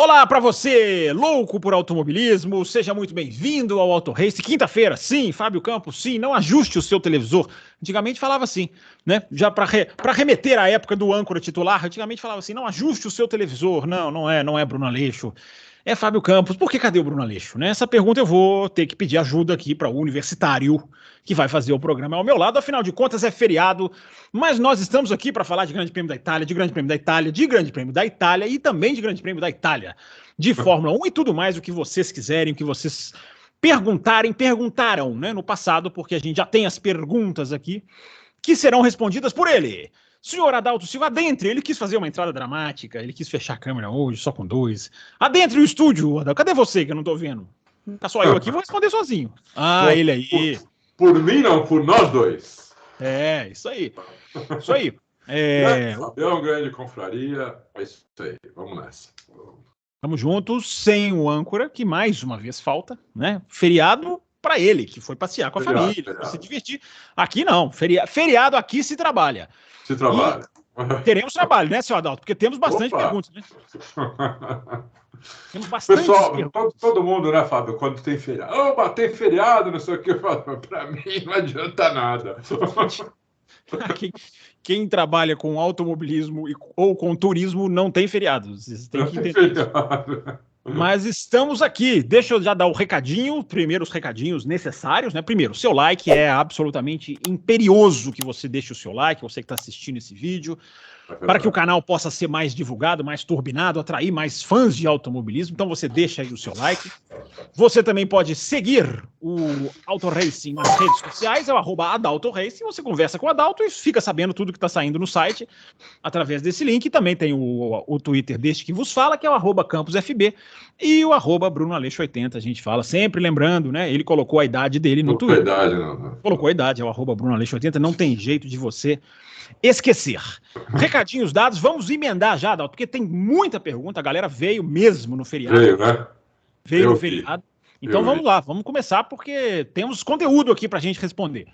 Olá para você, louco por automobilismo, seja muito bem-vindo ao Auto Race. Quinta-feira, sim, Fábio Campos, sim, não ajuste o seu televisor. Antigamente falava assim, né? Já para remeter à época do âncora titular, antigamente falava assim, não ajuste o seu televisor. Não é Bruno Aleixo, é Fábio Campos. Por que cadê o Bruno Aleixo? Né? Essa pergunta eu vou ter que pedir ajuda aqui para o universitário que vai fazer o programa ao meu lado. Afinal de contas, é feriado, mas nós estamos aqui para falar de Grande Prêmio da Itália, de Grande Prêmio da Itália, de Grande Prêmio da Itália e também de Grande Prêmio da Itália, de Fórmula 1 e tudo mais o que vocês quiserem, o que vocês perguntaram, né, no passado, porque a gente já tem as perguntas aqui que serão respondidas por ele. Senhor Adalto Silva, adentre. Ele quis fazer uma entrada dramática, ele quis fechar a câmera hoje, só com dois. Adentre o estúdio, Adalto. Cadê você, que eu não tô vendo? Tá só eu aqui, vou responder sozinho. Ele aí. Por mim não, por nós dois. É, isso aí. Isso aí. Fabião, grande confraria. É isso aí, vamos nessa. Estamos juntos, sem o âncora, que mais uma vez falta, né? Feriado para ele, que foi passear com a família, foi se divertir. Aqui não, feriado aqui se trabalha. Se trabalha. E teremos trabalho, né, senhor Adalto? Porque temos bastante perguntas, né? Temos bastante Pessoal, todo mundo, né, Fábio, quando tem feriado. Opa, tem feriado, não sei o que. Para mim não adianta nada. Quem trabalha com automobilismo ou com turismo não tem feriados. Vocês têm que entender. Mas estamos aqui. Deixa eu já dar o recadinho, primeiro os recadinhos necessários, né? Primeiro, seu like é absolutamente imperioso que você deixe o seu like, você que está assistindo esse vídeo, para que o canal possa ser mais divulgado, mais turbinado, atrair mais fãs de automobilismo. Então você deixa aí o seu like. Você também pode seguir o Auto Racing nas redes sociais, é o @AdaltoRacing. Você conversa com o Adalto e fica sabendo tudo que está saindo no site através desse link. Também tem o Twitter deste que vos fala, que é o @CampusFB, e o @BrunoAleixo80. A gente fala sempre lembrando, né? Ele colocou a idade dele no Twitter. Colocou a idade, é o @BrunoAleixo80. Não tem jeito de você esquecer. Recadinhos dados, vamos emendar já, Adalto, porque tem muita pergunta. A galera veio mesmo no feriado. Veio, né? Veio no feriado. Então vamos lá, vamos começar, porque temos conteúdo aqui para a gente responder.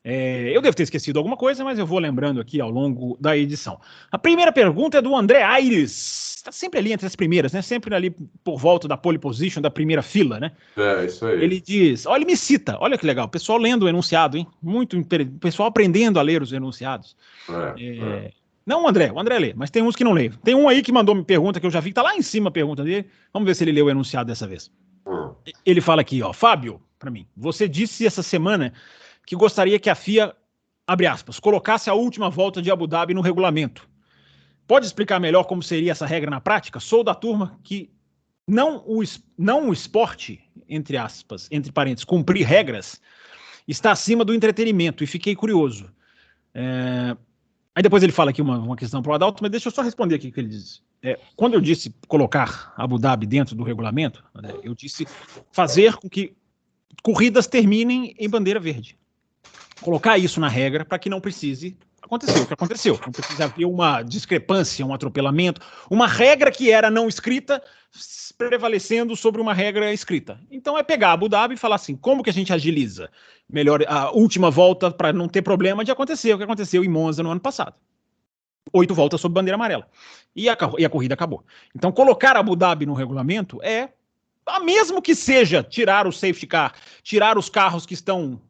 Eu devo ter esquecido alguma coisa, mas eu vou lembrando aqui ao longo da edição. A primeira pergunta é do André Aires. Está sempre ali entre as primeiras, né? Sempre ali por volta da pole position, da primeira fila, né? É, isso aí. Ele diz, ele me cita, olha que legal, o pessoal lendo o enunciado, hein? O pessoal aprendendo a ler os enunciados. Não o André lê, mas tem uns que não lê. Tem um aí que mandou me pergunta, que eu já vi, que tá lá em cima a pergunta dele. Vamos ver se ele leu o enunciado dessa vez. Ele fala aqui, Fábio, para mim, você disse essa semana que gostaria que a FIA, abre aspas, colocasse a última volta de Abu Dhabi no regulamento. Pode explicar melhor como seria essa regra na prática? Sou da turma que não o esporte, entre aspas, entre parênteses, cumprir regras, está acima do entretenimento, e fiquei curioso. Aí depois ele fala aqui uma questão para o Adalto, mas deixa eu só responder aqui o que ele diz. Quando eu disse colocar Abu Dhabi dentro do regulamento, eu disse fazer com que corridas terminem em bandeira verde. Colocar isso na regra para que não precise acontecer o que aconteceu. Não precisa haver uma discrepância, um atropelamento, uma regra que era não escrita prevalecendo sobre uma regra escrita. Então é pegar Abu Dhabi e falar assim, como que a gente agiliza melhor a última volta para não ter problema de acontecer o que aconteceu em Monza no ano passado. 8 voltas sob bandeira amarela. E a corrida acabou. Então colocar Abu Dhabi no regulamento mesmo que seja tirar o safety car, tirar os carros que estão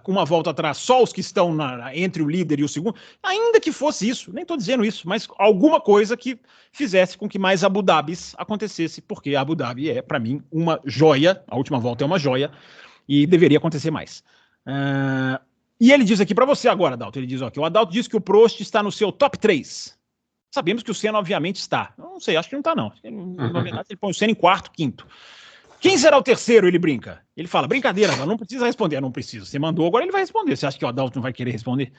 com uma volta atrás, só os que estão entre o líder e o segundo, ainda que fosse isso, nem estou dizendo isso, mas alguma coisa que fizesse com que mais Abu Dhabis acontecesse, porque Abu Dhabi é, para mim, uma joia, a última volta é uma joia, e deveria acontecer mais. E ele diz aqui para você agora, Adalto, ele diz, que o Adalto diz que o Prost está no seu top 3. Sabemos que o Senna, obviamente, está. Eu não sei, acho que não está, não. Na verdade, ele põe o Senna em quarto, quinto. Quem será o terceiro? Ele brinca. Ele fala, brincadeira, não precisa responder. Não precisa. Você mandou, agora ele vai responder. Você acha que o Adalto não vai querer responder?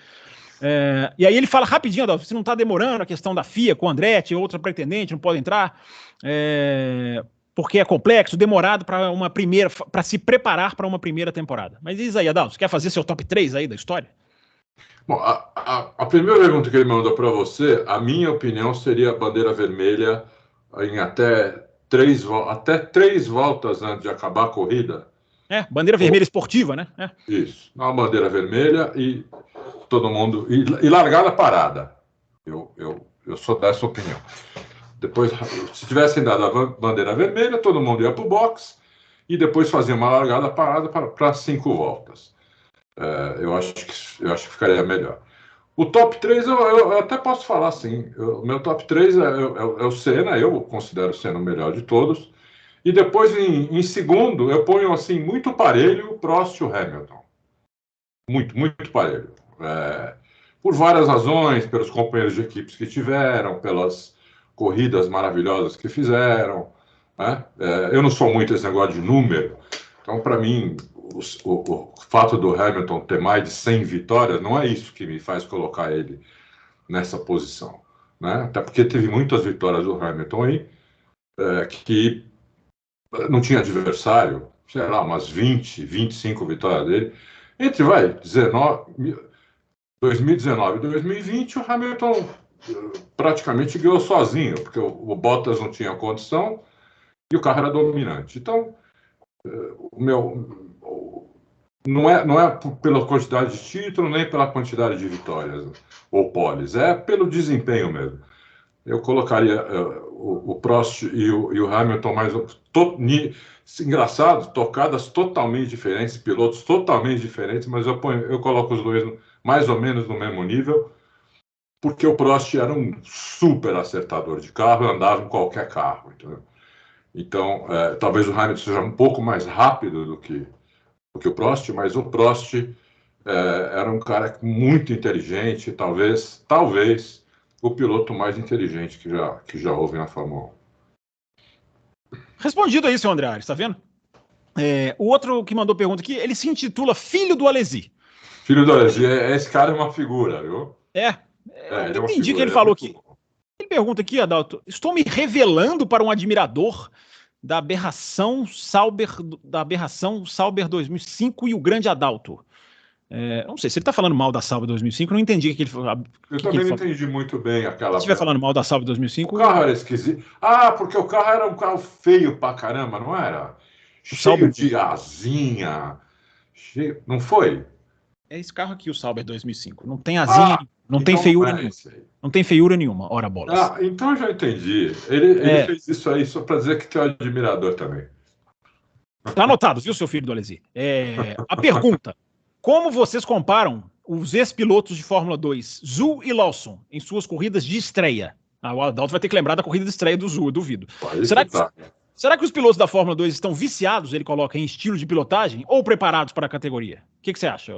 E aí ele fala rapidinho, Adalto, você não está demorando a questão da FIA com o Andretti, outra pretendente, não pode entrar, porque é complexo, demorado para se preparar para uma primeira temporada. Mas diz aí, Adalto, você quer fazer seu top 3 aí da história? Bom, a primeira pergunta que ele mandou para você, a minha opinião seria bandeira vermelha em até 3 voltas antes de acabar a corrida. Bandeira vermelha esportiva, né? Isso, uma bandeira vermelha e todo mundo... E largada parada. Eu sou dessa opinião. Depois, se tivessem dado a bandeira vermelha, todo mundo ia para o box e depois fazia uma largada parada para 5 voltas. Eu acho que ficaria melhor. O top 3 eu até posso falar assim. O meu top 3 é o Senna, eu considero o Senna o melhor de todos. E depois, em segundo, eu ponho assim muito parelho o Prost e o Hamilton. Muito, muito parelho. Por várias razões, pelos companheiros de equipes que tiveram, pelas corridas maravilhosas que fizeram. Né? Eu não sou muito esse negócio de número, então, para mim, o fato do Hamilton ter mais de 100 vitórias não é isso que me faz colocar ele nessa posição. Né? Até porque teve muitas vitórias do Hamilton aí, que não tinha adversário, sei lá, umas 20, 25 vitórias dele. Entre, 2019 e 2020, o Hamilton praticamente ganhou sozinho, porque o Bottas não tinha condição e o carro era dominante. Então, não é pela quantidade de título, nem pela quantidade de vitórias ou poles, é pelo desempenho mesmo. Eu colocaria o Prost e o Hamilton mais... Engraçado, tocadas totalmente diferentes, pilotos totalmente diferentes, mas eu coloco os dois mais ou menos no mesmo nível, porque o Prost era um super acertador de carro, andava em qualquer carro. Entendeu? Então, talvez o Hamilton seja um pouco mais rápido do que o Prost, mas o Prost era um cara muito inteligente, talvez o piloto mais inteligente que já houve na Fórmula 1. Respondido aí, seu André Aires, tá vendo? O outro que mandou pergunta aqui, ele se intitula Filho do Alesi. Filho do Alesi, esse cara é uma figura, viu? Eu entendi que ele falou aqui. Ele pergunta aqui, Adalto, estou me revelando para um admirador da aberração Sauber 2005 e o grande Adalto. Não sei, se ele está falando mal da Sauber 2005, eu não entendi o que ele falou. Eu também não entendi muito bem aquela... Se estiver falando mal da Sauber 2005... O carro era esquisito. Porque o carro era um carro feio pra caramba, não era? Cheio de asinha. Não foi? É esse carro aqui, o Sauber 2005. Não tem asinha, não tem feiura nenhuma. Não tem feiura nenhuma, ora bolas. Então eu já entendi. Ele fez isso aí só para dizer que tem um admirador também. Tá anotado, viu, seu filho do Alesi? A pergunta: como vocês comparam os ex-pilotos de Fórmula 2, Zhou e Lawson, em suas corridas de estreia? O Adalto vai ter que lembrar da corrida de estreia do Zhou, eu duvido. Será que os pilotos da Fórmula 2 estão viciados, ele coloca, em estilo de pilotagem ou preparados para a categoria? O que você acha?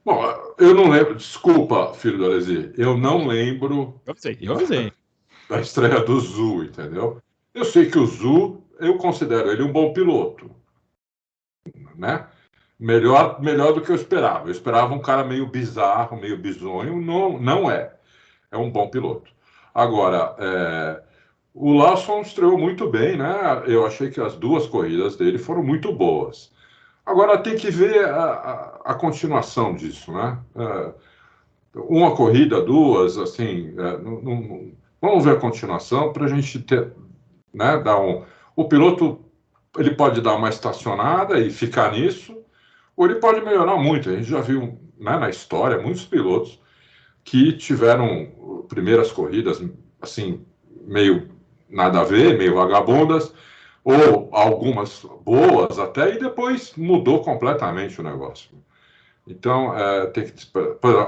Bom, eu não lembro, desculpa, filho do Alesi, eu não lembro eu avisei. Da estreia do Zhou, entendeu? Eu sei que o Zhou, eu considero ele um bom piloto, né? Melhor do que eu esperava. Eu esperava um cara meio bizarro, meio bizonho, não é. É um bom piloto. Agora, o Lawson estreou muito bem, né? Eu achei que as 2 corridas dele foram muito boas. Agora tem que ver a continuação disso, né? Uma corrida, 2, assim, vamos ver a continuação para a gente ter, né? O piloto, ele pode dar uma estacionada e ficar nisso, ou ele pode melhorar muito. A gente já viu, né, na história muitos pilotos que tiveram primeiras corridas assim meio nada a ver, meio vagabundas, ou algumas boas até, e depois mudou completamente o negócio. Então,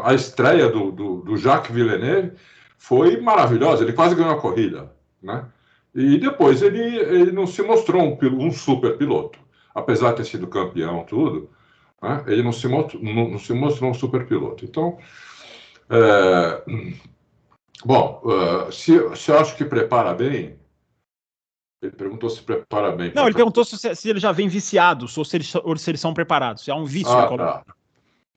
a estreia do Jacques Villeneuve foi maravilhosa, ele quase ganhou a corrida, né? E depois ele não se mostrou um super piloto, apesar de ter sido campeão, tudo, né? Ele não se mostrou um super piloto. Então, se eu acho que prepara bem, ele perguntou se prepara bem. Não, ele perguntou se ele já vem viciados ou se eles são preparados, se há um vício. Tá.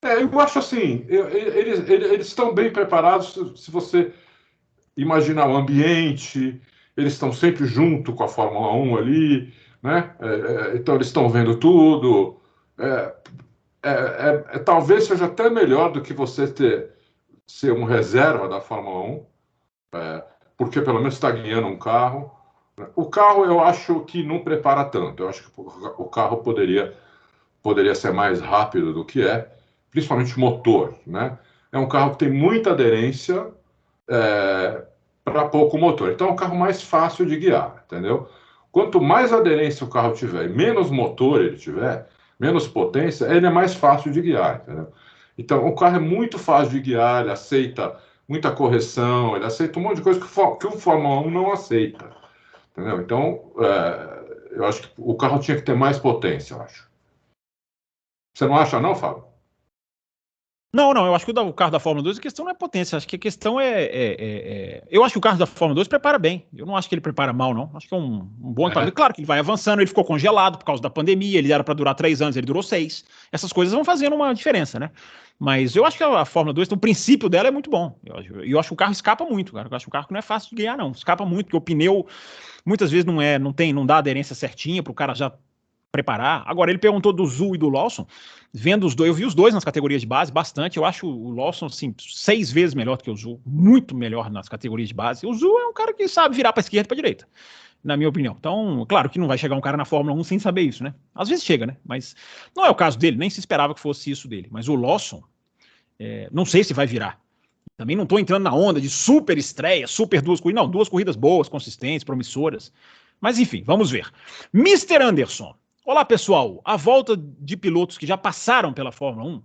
Eu acho assim, eles estão bem preparados se você imaginar o ambiente, eles estão sempre junto com a Fórmula 1 ali, né? Então eles estão vendo tudo. Talvez seja até melhor do que você ser um reserva da Fórmula 1, porque pelo menos está guiando um carro. O carro eu acho que não prepara tanto. Eu acho que o carro poderia ser mais rápido do que principalmente o motor, né? É um carro que tem muita aderência, para pouco motor. Então é um carro mais fácil de guiar, entendeu? Quanto mais aderência o carro tiver e menos motor ele tiver, menos potência, ele é mais fácil de guiar, entendeu? Então o carro é muito fácil de guiar, ele aceita muita correção, ele aceita um monte de coisa que o Fórmula 1 não aceita, entendeu? Então eu acho que o carro tinha que ter mais potência, eu acho. Você não acha não, Fábio? Não, eu acho que o carro da Fórmula 2, a questão não é potência, acho que a questão eu acho que o carro da Fórmula 2 prepara bem, eu não acho que ele prepara mal, não, acho que é um bom equipamento. Claro que ele vai avançando, ele ficou congelado por causa da pandemia, ele era para durar 3 anos, ele durou 6, essas coisas vão fazendo uma diferença, né? Mas eu acho que a Fórmula 2, o princípio dela é muito bom, eu acho que o carro escapa muito, cara, eu acho que o carro não é fácil de ganhar, não, escapa muito, porque o pneu muitas vezes não dá aderência certinha para o cara já preparar. Agora, ele perguntou do Zul e do Lawson, vendo os dois, eu vi os dois nas categorias de base, bastante, eu acho o Lawson, assim, 6 vezes melhor do que o Zul, muito melhor nas categorias de base. O Zul é um cara que sabe virar para esquerda e para direita, na minha opinião. Então, claro que não vai chegar um cara na Fórmula 1 sem saber isso, né? Às vezes chega, né? Mas não é o caso dele, nem se esperava que fosse isso dele. Mas o Lawson, não sei se vai virar. Também não estou entrando na onda de super estreia, super duas corridas. Não, 2 corridas boas, consistentes, promissoras. Mas enfim, vamos ver. Mr. Anderson. Olá, pessoal. A volta de pilotos que já passaram pela Fórmula 1,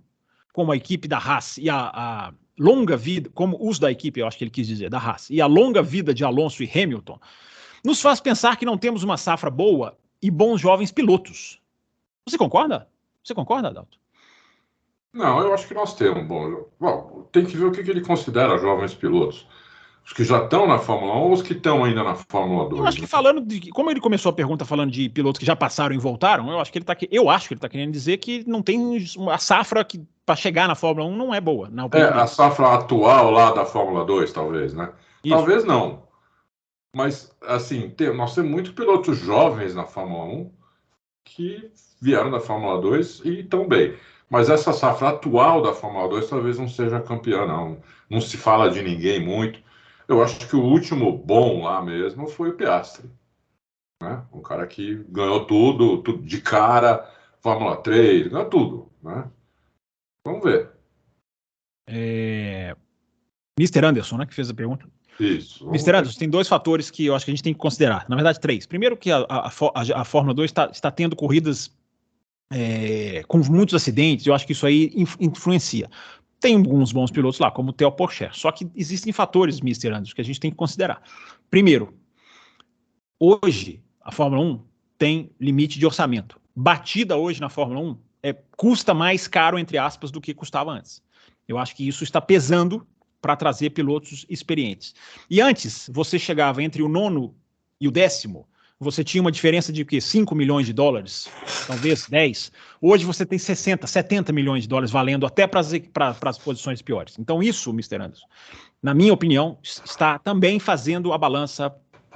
como a equipe da Haas e a longa vida, como os da equipe, eu acho que ele quis dizer, da Haas, e a longa vida de Alonso e Hamilton, nos faz pensar que não temos uma safra boa e bons jovens pilotos. Você concorda? Você concorda, Adalto? Não, eu acho que nós temos. Bom, tem que ver o que ele considera jovens pilotos. Os que já estão na Fórmula 1 ou os que estão ainda na Fórmula 2? Eu acho que falando de. Como ele começou a pergunta falando de pilotos que já passaram e voltaram, eu acho que ele está querendo dizer que não tem a safra que para chegar na Fórmula 1 não é boa, na opinião dele. A safra atual lá da Fórmula 2, talvez, né? Isso. Talvez não. Mas, assim, nós temos muitos pilotos jovens na Fórmula 1 que vieram da Fórmula 2 e estão bem. Mas essa safra atual da Fórmula 2 talvez não seja campeã, não. Não se fala de ninguém muito. Eu acho que o último bom lá mesmo foi o Piastri, né? Um cara que ganhou tudo de cara, Fórmula 3, ganhou tudo, né? Vamos ver. Mr. Anderson, né, que fez a pergunta. Isso. Mr. Anderson, tem 2 fatores que eu acho que a gente tem que considerar. Na verdade, 3. Primeiro que a Fórmula 2 está tendo corridas com muitos acidentes, eu acho que isso aí influencia. Tem alguns bons pilotos lá, como o Theo Pourchaire, só que existem fatores, Mr. Anderson, que a gente tem que considerar. Primeiro, hoje a Fórmula 1 tem limite de orçamento. Batida hoje na Fórmula 1 custa mais caro, entre aspas, do que custava antes. Eu acho que isso está pesando para trazer pilotos experientes. E antes, você chegava entre o 9º e o 10º, você tinha uma diferença de 5 milhões de dólares, talvez 10. Hoje você tem 60, 70 milhões de dólares valendo até para as posições piores. Então isso, Mr. Anderson, na minha opinião, está também fazendo a balança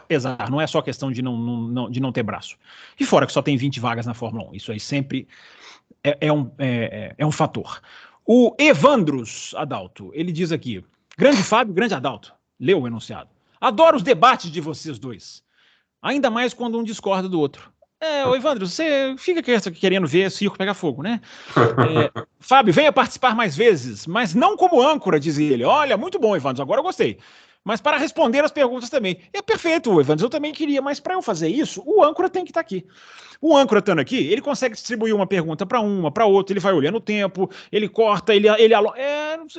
pesar. Não é só questão de não ter braço. E fora que só tem 20 vagas na Fórmula 1. Isso aí sempre é um fator. O Evandros Adalto, ele diz aqui, grande Fábio, grande Adalto, leu o enunciado. Adoro os debates de vocês dois. Ainda mais quando um discorda do outro. Ô Evandro, você fica querendo ver circo pegar fogo, né? Fábio, venha participar mais vezes, mas não como âncora, diz ele. Olha, muito bom, Evandro, agora eu gostei. Mas para responder as perguntas também. É perfeito, Evandro, eu também queria, mas para eu fazer isso, o âncora tem que estar aqui. O âncora estando aqui, ele consegue distribuir uma pergunta para uma, para outra, ele vai olhando o tempo, ele corta,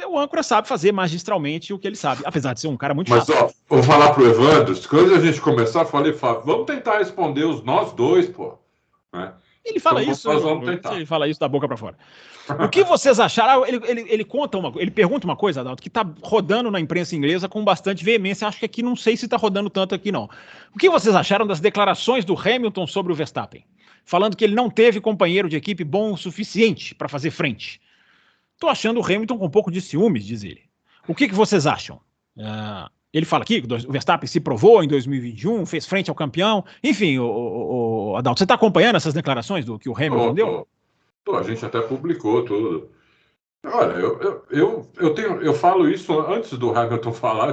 o âncora sabe fazer magistralmente o que ele sabe, apesar de ser um cara muito chato. Mas, vou falar pro Evandro, quando a gente começar, eu falei, Fábio, vamos tentar responder nós dois, pô. Né? Ele fala então, isso, nós vamos tentar. Ele fala isso da boca para fora. O que vocês acharam? Ele pergunta uma coisa, Adalto, que está rodando na imprensa inglesa com bastante veemência. Acho que aqui não sei se está rodando tanto aqui, não. O que vocês acharam das declarações do Hamilton sobre o Verstappen? Falando que ele não teve companheiro de equipe bom o suficiente para fazer frente. Estou achando o Hamilton com um pouco de ciúmes, diz ele. O que vocês acham? Ele fala aqui que o Verstappen se provou em 2021, fez frente ao campeão. Enfim, Adalto, você está acompanhando essas declarações do que o Hamilton deu? A gente até publicou tudo. Olha, eu falo isso antes do Hamilton falar,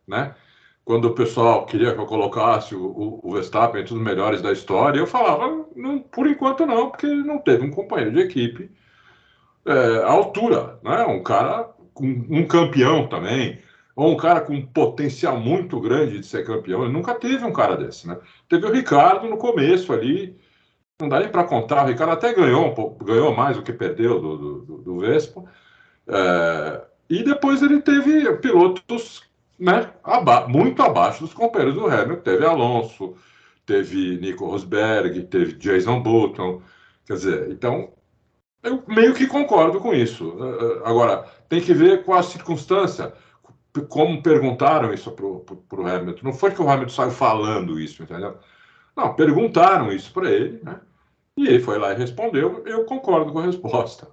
né? Quando o pessoal queria que eu colocasse o Verstappen entre os melhores da história, eu falava, não, por enquanto não, porque não teve um companheiro de equipe à altura, né? Um cara, um campeão também, ou um cara com um potencial muito grande de ser campeão. Ele nunca teve um cara desse, né? Teve o Ricardo no começo ali, não dá nem para contar. O Ricardo até ganhou um pouco, ganhou mais do que perdeu do Vespa. E depois ele teve pilotos, né, muito abaixo dos companheiros do Hamilton. Teve Alonso, teve Nico Rosberg, teve Jason Button. Quer dizer, então, eu meio que concordo com isso. Agora, tem que ver qual a circunstância, como perguntaram isso para o Hamilton. Não foi que o Hamilton saiu falando isso, entendeu? Não, perguntaram isso para ele, né? E ele foi lá e respondeu. Eu concordo com a resposta.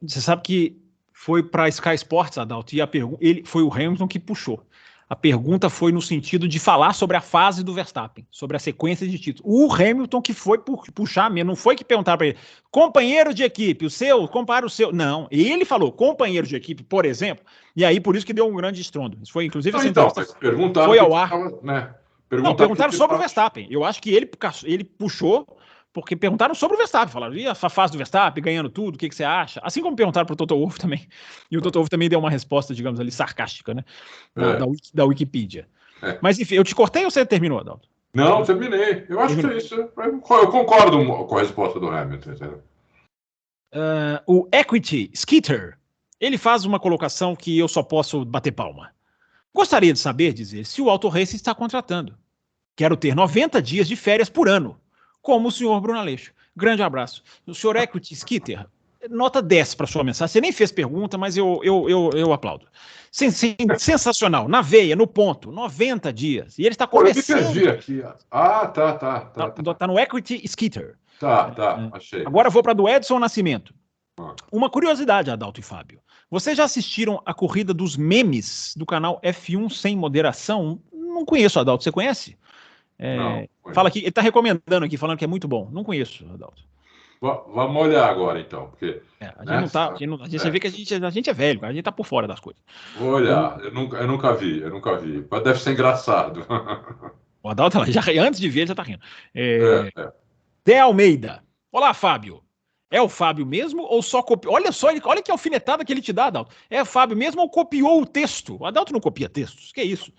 Você sabe que foi para Sky Sports, Adalto, e foi o Hamilton que puxou. A pergunta foi no sentido de falar sobre a fase do Verstappen, sobre a sequência de títulos. O Hamilton que foi puxar mesmo, não foi que perguntar para ele, companheiro de equipe, compara o seu. Não, ele falou, companheiro de equipe, por exemplo, e aí por isso que deu um grande estrondo. Isso foi, inclusive, foi ao ar. Né? Perguntaram sobre o Verstappen. Eu acho que ele puxou, porque perguntaram sobre o Verstappen. Falaram, e a fase do Verstappen, ganhando tudo, o que você acha? Assim como perguntaram para o Toto Wolff também. E o Toto Wolff também deu uma resposta, digamos ali, sarcástica, né? Da Wikipedia. Mas, enfim, eu te cortei ou você terminou, Adalto? Não, terminei. Eu acho que é isso. Eu concordo com a resposta do Hamilton. O Equity Skeeter, ele faz uma colocação que eu só posso bater palma. Gostaria de saber, dizer, se o Auto Racing está contratando. Quero ter 90 dias de férias por ano, como o senhor Bruno Aleixo. Grande abraço. O senhor Equity Skeeter, nota 10 para sua mensagem. Você nem fez pergunta, mas eu aplaudo. Sensacional. Na veia, no ponto. 90 dias. E ele está começando... Eu me perdi aqui. Tá no Equity Skeeter. Achei. Agora eu vou para do Edson Nascimento. Uma curiosidade, Adalto e Fábio. Vocês já assistiram a corrida dos memes do canal F1 Sem Moderação? Não conheço, Adalto. Você conhece? Fala aqui, ele está recomendando aqui, falando que é muito bom. Não conheço, Adalto. Vamos olhar agora, então, porque... Você vê que a gente é velho, a gente está por fora das coisas. Vou olhar, eu nunca vi. Deve ser engraçado. O Adalto, antes de ver, ele já está rindo. De Almeida. Olá, Fábio. É o Fábio mesmo ou só copiou? Olha que alfinetada que ele te dá, Adalto. É o Fábio mesmo ou copiou o texto? O Adalto não copia textos, que isso?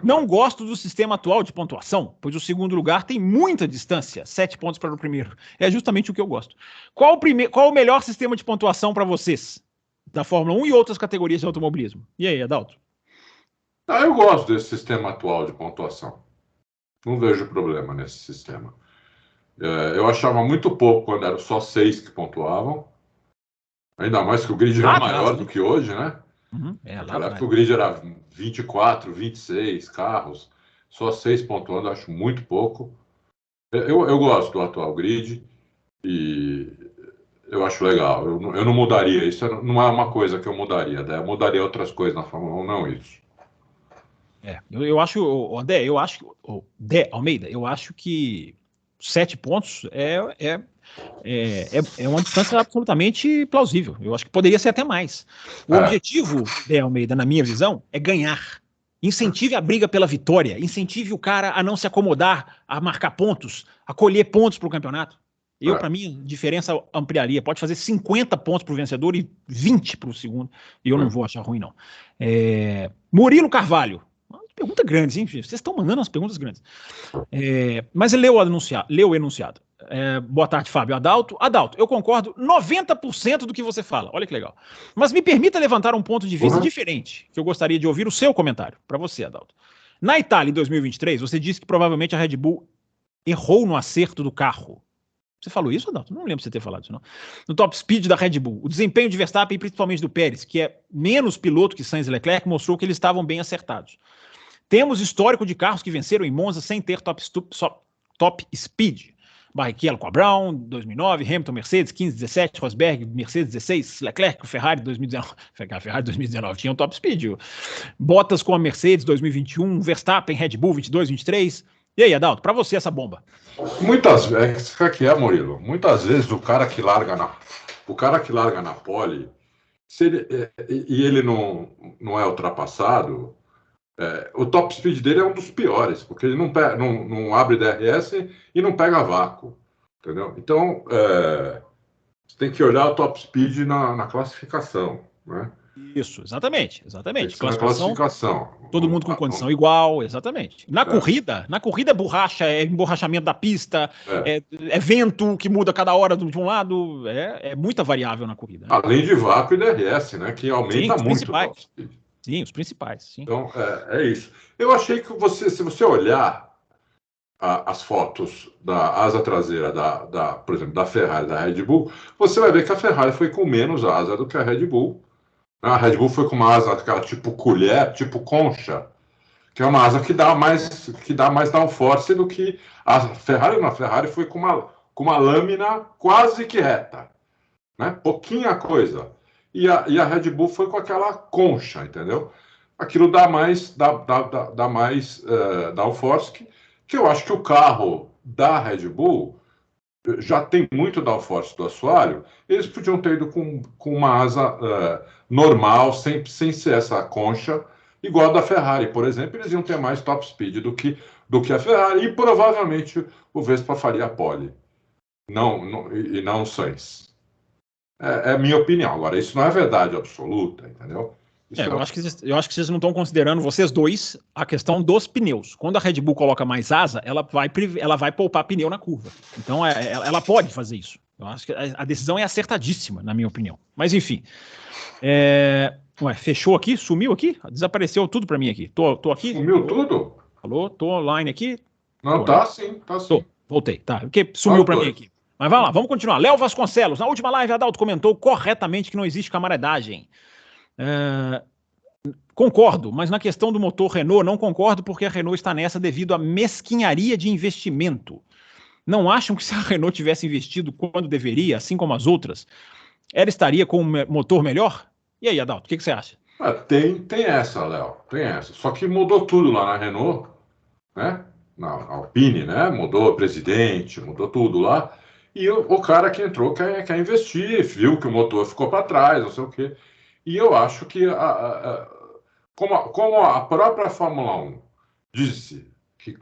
Não gosto do sistema atual de pontuação, pois o segundo lugar tem muita distância, 7 pontos para o primeiro. É justamente o que eu gosto. Qual o melhor sistema de pontuação para vocês? Da Fórmula 1 e outras categorias de automobilismo. E aí, Adalto? Eu gosto desse sistema atual de pontuação. Não vejo problema nesse sistema. Eu achava muito pouco quando eram só 6 que pontuavam. Ainda mais que o grid era maior do que hoje, né? Naquela época o grid era 24, 26 carros. Só 6 pontuando, acho muito pouco. Eu gosto do atual grid e eu acho legal. Eu não mudaria. Isso não é uma coisa que eu mudaria. Eu mudaria outras coisas na Fórmula 1, não isso. Eu acho, André, Almeida, eu acho que 7 pontos é uma distância absolutamente plausível. Eu acho que poderia ser até mais. O objetivo, Almeida, na minha visão, é ganhar. Incentive a briga pela vitória, incentive o cara a não se acomodar, a marcar pontos, a colher pontos para o campeonato. Para mim, a diferença ampliaria. Pode fazer 50 pontos para o vencedor e 20 para o segundo. E eu não vou achar ruim, não. Murilo Carvalho. Pergunta grande, hein, gente? Vocês estão mandando umas perguntas grandes. Mas ele leu o enunciado. Boa tarde, Fábio. Adalto, eu concordo 90% do que você fala. Olha que legal. Mas me permita levantar um ponto de vista diferente, que eu gostaria de ouvir o seu comentário. Para você, Adalto. Na Itália, em 2023, você disse que provavelmente a Red Bull errou no acerto do carro. Você falou isso, Adalto? Não lembro de você ter falado isso, não. No top speed da Red Bull, o desempenho de Verstappen, principalmente do Pérez, que é menos piloto que Sainz e Leclerc, mostrou que eles estavam bem acertados. Temos histórico de carros que venceram em Monza sem ter top speed. Barrichello com a Brown, 2009, Hamilton, Mercedes, 15, 17, Rosberg, Mercedes, 16, Leclerc, Ferrari, 2019. A Ferrari 2019 tinha um top speed. Bottas com a Mercedes, 2021, Verstappen, Red Bull, 22, 23. E aí, Adalto, para você essa bomba? Muitas vezes, Murilo? Muitas vezes o cara que larga na pole, e ele não é ultrapassado, o top speed dele é um dos piores, porque ele não abre DRS e não pega vácuo, entendeu? Então, você tem que olhar o top speed na classificação, né? Isso, exatamente. Classificação. Todo mundo com condição igual, exatamente. Na corrida é borracha, é emborrachamento da pista, é vento que muda cada hora de um lado, é muita variável na corrida. Né? Além de vácuo e DRS, né, que aumenta muito. Sim, os principais. Sim. Então, é isso. Eu achei que se você olhar as fotos da asa traseira, por exemplo, da Ferrari e da Red Bull, você vai ver que a Ferrari foi com menos asa do que a Red Bull. A Red Bull foi com uma asa aquela tipo colher, tipo concha, que é uma asa que dá mais downforce do que a Ferrari. A Ferrari foi com uma lâmina quase que reta, né? Pouquinha coisa. E a Red Bull foi com aquela concha, entendeu? Aquilo dá mais downforce, que eu acho que o carro da Red Bull já tem muito downforce do assoalho. Eles podiam ter ido com uma asa normal, sem ser essa concha, igual a da Ferrari, por exemplo. Eles iam ter mais top speed do que a Ferrari, e provavelmente o Vespa faria a pole, e não o Sainz. É a minha opinião. Agora, isso não é verdade absoluta, entendeu? Eu acho que vocês não estão considerando, vocês dois, a questão dos pneus. Quando a Red Bull coloca mais asa, ela vai poupar pneu na curva. Então, ela pode fazer isso. Eu acho que a decisão é acertadíssima, na minha opinião. Mas, enfim. Fechou aqui? Sumiu aqui? Desapareceu tudo para mim aqui. Tô aqui? Sumiu tudo? Alô? Tô online aqui? Não, tá sim. Voltei. Tá, porque sumiu para mim aqui. Mas vamos lá, vamos continuar. Léo Vasconcelos, na última live, Adalto comentou corretamente que não existe camaradagem. Concordo, mas na questão do motor Renault, não concordo, porque a Renault está nessa devido à mesquinharia de investimento. Não acham que se a Renault tivesse investido quando deveria, assim como as outras, ela estaria com um motor melhor? E aí, Adalto, o que você acha? Tem essa, Léo, tem essa. Só que mudou tudo lá na Renault, né? Na Alpine, né? Mudou o presidente, mudou tudo lá. E o cara que entrou quer investir, viu que o motor ficou para trás, não sei o quê. E eu acho que, como a própria Fórmula 1 disse que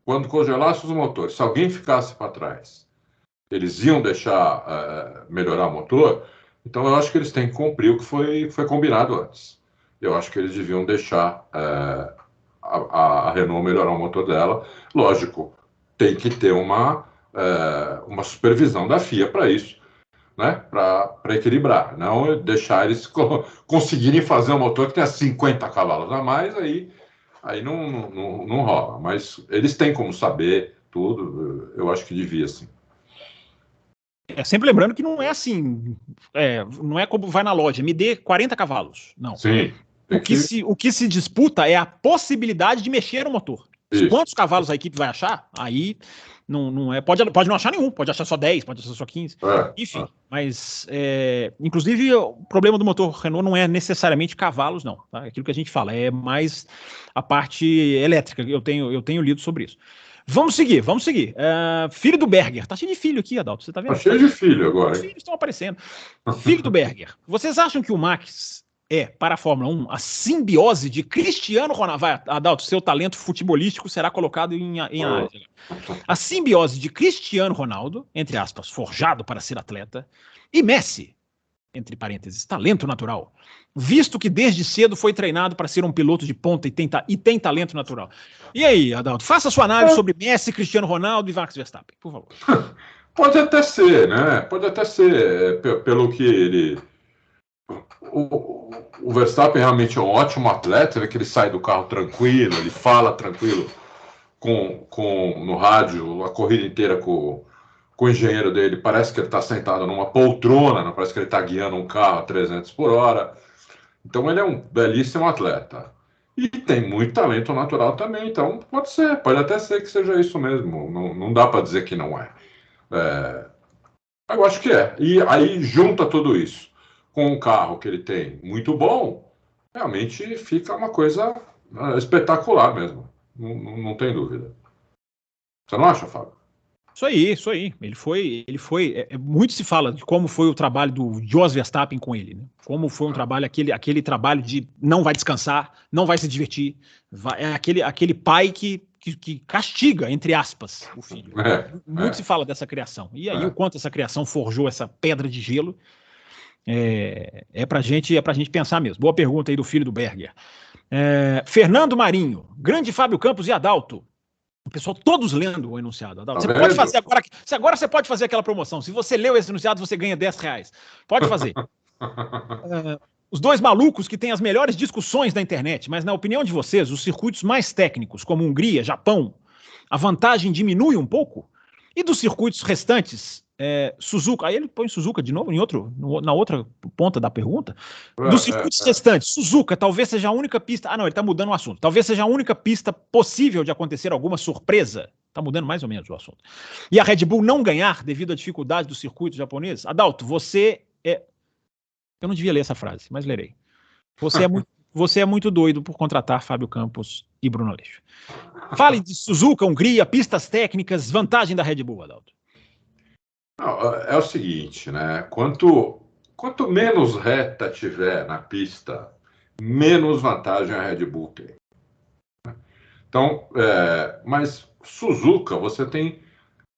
quando congelasse os motores, se alguém ficasse para trás, eles iam deixar melhorar o motor, então eu acho que eles têm que cumprir o que foi combinado antes. Eu acho que eles deviam deixar a Renault melhorar o motor dela. Lógico, tem que ter uma supervisão da FIA para isso, né? Para equilibrar, não deixar eles conseguirem fazer um motor que tenha 50 cavalos a mais, aí não rola. Mas eles têm como saber tudo, eu acho que devia, sim. Sempre lembrando que não é assim, não é como vai na loja, me dê 40 cavalos, não. Sim. O que se disputa é a possibilidade de mexer no motor. Isso. Quantos cavalos a equipe vai achar? Aí não é. Pode não achar nenhum, pode achar só 10, pode achar só 15. Enfim, mas inclusive o problema do motor Renault não é necessariamente cavalos, não. Tá? Aquilo que a gente fala, é mais a parte elétrica. Eu tenho lido sobre isso. Vamos seguir. Filho do Berger. Tá cheio de filho aqui, Adalto. Você tá vendo? Tá cheio de filho agora. Os filhos estão aparecendo. Filho do Berger. Vocês acham que o Max para a Fórmula 1, a simbiose de Cristiano Ronaldo. Vai, Adalto, seu talento futebolístico será colocado em análise. A simbiose de Cristiano Ronaldo, entre aspas, forjado para ser atleta, e Messi, entre parênteses, talento natural, visto que desde cedo foi treinado para ser um piloto de ponta e tem talento natural. E aí, Adalto, faça sua análise sobre Messi, Cristiano Ronaldo e Max Verstappen, por favor. Pode até ser, né? Pode até ser, pelo que ele... O Verstappen realmente é um ótimo atleta, vê que ele sai do carro tranquilo, ele fala tranquilo no rádio a corrida inteira com o engenheiro dele, parece que ele está sentado numa poltrona, não parece que ele está guiando um carro a 300 por hora. Então ele é um belíssimo atleta. E tem muito talento natural também, então pode até ser que seja isso mesmo, não dá para dizer que não é. Eu acho que é. E aí junta tudo isso com um carro que ele tem muito bom, realmente fica uma coisa espetacular mesmo. Não tem dúvida. Você não acha, Fábio? Isso aí. Ele foi. Muito se fala de como foi o trabalho do Jos Verstappen com ele, né? Como foi um trabalho, aquele trabalho de não vai descansar, não vai se divertir. É aquele pai que castiga, entre aspas, o filho. Muito se fala dessa criação. E aí, o quanto essa criação forjou essa pedra de gelo. É pra gente pensar mesmo. Boa pergunta aí do filho do Berger. Fernando Marinho, grande Fábio Campos e Adalto. O pessoal todos lendo o enunciado. Adalto, você pode fazer agora. Agora você pode fazer aquela promoção. Se você leu esse enunciado, você ganha R$10. Pode fazer. Os dois malucos que têm as melhores discussões da internet, mas na opinião de vocês, os circuitos mais técnicos, como Hungria, Japão, a vantagem diminui um pouco? E dos circuitos restantes, Suzuka, aí ele põe Suzuka de novo na outra ponta da pergunta. Dos circuitos restantes, Suzuka talvez seja a única pista. Ah, não, ele está mudando o assunto. Talvez seja a única pista possível de acontecer alguma surpresa. Está mudando mais ou menos o assunto. E a Red Bull não ganhar devido à dificuldade dos circuitos japoneses? Adalto, você é. Eu não devia ler essa frase, mas lerei. Você é muito doido por contratar Fábio Campos e Bruno Aleixo. Fale de Suzuka, Hungria, pistas técnicas, vantagem da Red Bull, Adalto. Não, é o seguinte, né? Quanto menos reta tiver na pista, menos vantagem a Red Bull tem. Então, mas Suzuka, você tem...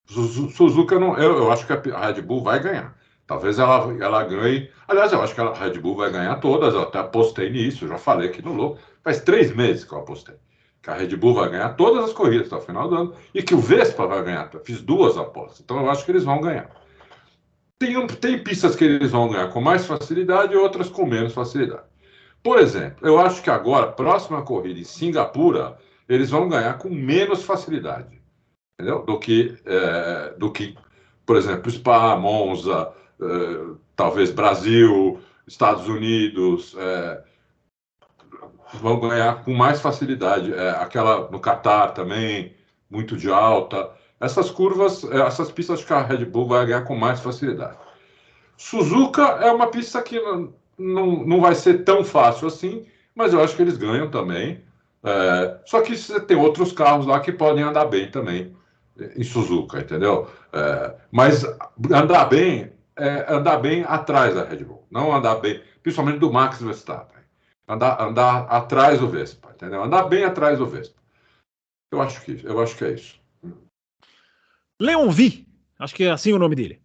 Suzuka, não, eu acho que a Red Bull vai ganhar. Talvez ela ganhe... Aliás, eu acho que a Red Bull vai ganhar todas. Eu até apostei nisso, já falei aqui no Louco. Faz 3 meses que eu apostei. Que a Red Bull vai ganhar todas as corridas até o final do ano. E que o Vespa vai ganhar. Eu fiz 2 apostas. Então eu acho que eles vão ganhar. Tem pistas que eles vão ganhar com mais facilidade e outras com menos facilidade. Por exemplo, eu acho que agora, próxima corrida em Singapura, eles vão ganhar com menos facilidade. Entendeu? Do que, por exemplo, Spa, Monza, talvez Brasil, Estados Unidos, vão ganhar com mais facilidade. Aquela no Qatar também, muito de alta. Essas curvas, essas pistas que a Red Bull vai ganhar com mais facilidade. Suzuka é uma pista que não vai ser tão fácil assim, mas eu acho que eles ganham também. Só que você tem outros carros lá que podem andar bem também em Suzuka, entendeu? Mas andar bem atrás da Red Bull, não andar bem, principalmente do Max Verstappen. Andar atrás do Vespa, entendeu? Andar bem atrás do Vespa. Eu acho que é isso. Leon V, acho que é assim o nome dele.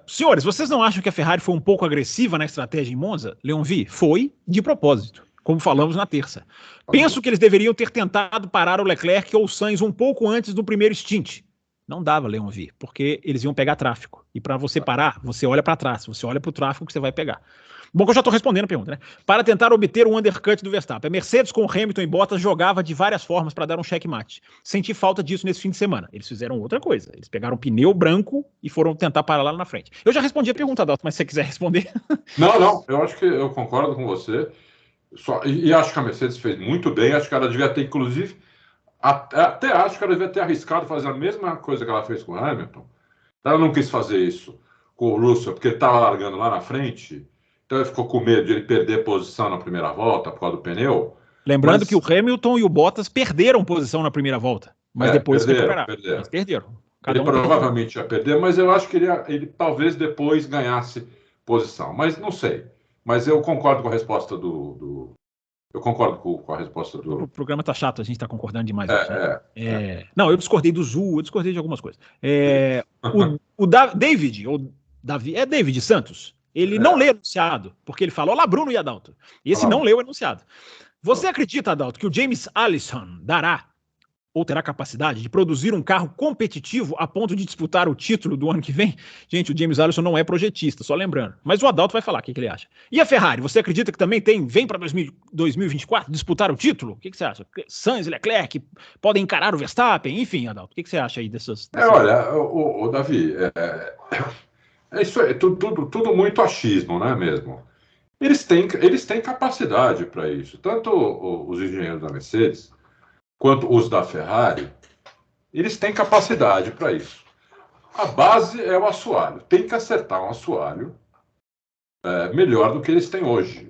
Senhores, vocês não acham que a Ferrari foi um pouco agressiva na estratégia em Monza? Leon V, foi de propósito, como falamos na terça. Penso que eles deveriam ter tentado parar o Leclerc ou o Sainz um pouco antes do primeiro stint. Não dava, Leon V, porque eles iam pegar tráfego. E para você parar, você olha para trás, você olha para o tráfego que você vai pegar. Bom, que eu já estou respondendo a pergunta, né? Para tentar obter um undercut do Verstappen. A Mercedes com Hamilton e Bottas jogava de várias formas para dar um checkmate. Senti falta disso nesse fim de semana. Eles fizeram outra coisa. Eles pegaram um pneu branco e foram tentar parar lá na frente. Eu já respondi a pergunta, Adalto, mas se você quiser responder... Não, eu acho que eu concordo com você. E acho que a Mercedes fez muito bem. Acho que ela devia ter, inclusive... Até acho que ela devia ter arriscado fazer a mesma coisa que ela fez com o Hamilton. Ela não quis fazer isso com o Russell, porque ele estava largando lá na frente... Então ele ficou com medo de ele perder posição na primeira volta por causa do pneu. Lembrando que o Hamilton e o Bottas perderam posição na primeira volta, mas depois recuperaram. Mas perderam. Ele provavelmente ia perder, mas eu acho que ele talvez depois ganhasse posição. Mas não sei. Mas eu concordo com a resposta Eu concordo com a resposta do... O programa tá chato, a gente tá concordando demais. Não, eu discordei do Zul, eu discordei de algumas coisas. O David, ou Davi, David Santos, ele não lê o enunciado, porque ele fala, olá Bruno e Adalto. E esse não leu o enunciado. Você acredita, Adalto, que o James Allison dará, ou terá capacidade de produzir um carro competitivo a ponto de disputar o título do ano que vem? Gente, o James Allison não é projetista, só lembrando. Mas o Adalto vai falar o que ele acha. E a Ferrari, você acredita que também vem para 2024 disputar o título? O que você acha? Sainz e Leclerc podem encarar o Verstappen? Enfim, Adalto, o que você acha aí dessas... Olha, o Davi, isso é tudo muito achismo, não é mesmo? Eles têm capacidade para isso. Tanto os engenheiros da Mercedes quanto os da Ferrari, eles têm capacidade para isso. A base é o assoalho. Tem que acertar um assoalho melhor do que eles têm hoje.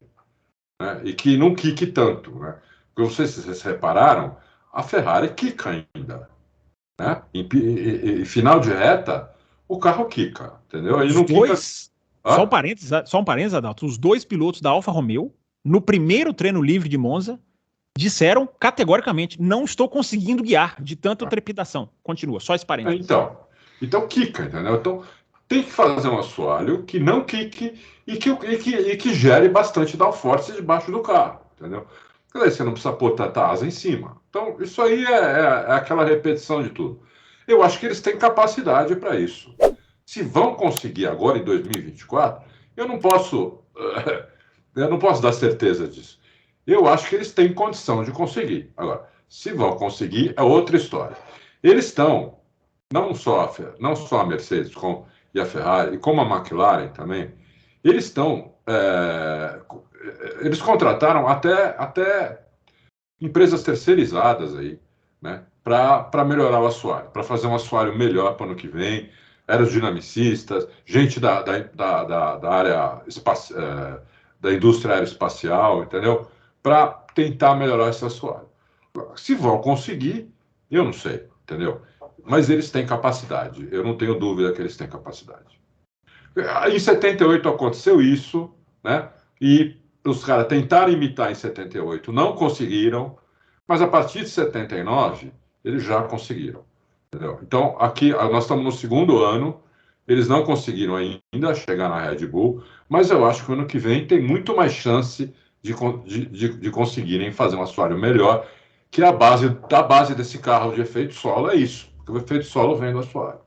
Né? E que não quique tanto. Né? Porque vocês repararam, a Ferrari quica ainda. Né? Em final de reta, o carro quica. Entendeu? Ele não quica... Só um parênteses, Adalto. Os dois pilotos da Alfa Romeo, no primeiro treino livre de Monza, disseram categoricamente, não estou conseguindo guiar de tanta trepidação. Continua, só esse parênteses. Então quica, entendeu? Então, tem que fazer um assoalho que não quique e que gere bastante downforce debaixo do carro, entendeu? Quer dizer, você não precisa pôr tanta asa em cima. Então, isso aí é aquela repetição de tudo. Eu acho que eles têm capacidade para isso. Se vão conseguir agora em 2024, eu não posso, eu não posso dar certeza disso. Eu acho que eles têm condição de conseguir. Agora, se vão conseguir, é outra história. Eles estão, não só a Mercedes e a Ferrari, como a McLaren também, eles estão, eles contrataram até empresas terceirizadas aí, né, para melhorar o assoalho, para fazer um assoalho melhor para o ano que vem, aerodinamicistas, gente da área da indústria aeroespacial, entendeu? Para tentar melhorar esse assoalho. Se vão conseguir, eu não sei, entendeu? Mas eles têm capacidade, eu não tenho dúvida que eles têm capacidade. Em 78 aconteceu isso, né? E os caras tentaram imitar em 78, não conseguiram, mas a partir de 79 eles já conseguiram, entendeu? Então, aqui nós estamos no segundo ano, eles não conseguiram ainda chegar na Red Bull, mas eu acho que o ano que vem tem muito mais chance de conseguirem fazer um assoalho melhor, que a base desse carro de efeito solo é isso, porque o efeito solo vem do assoalho.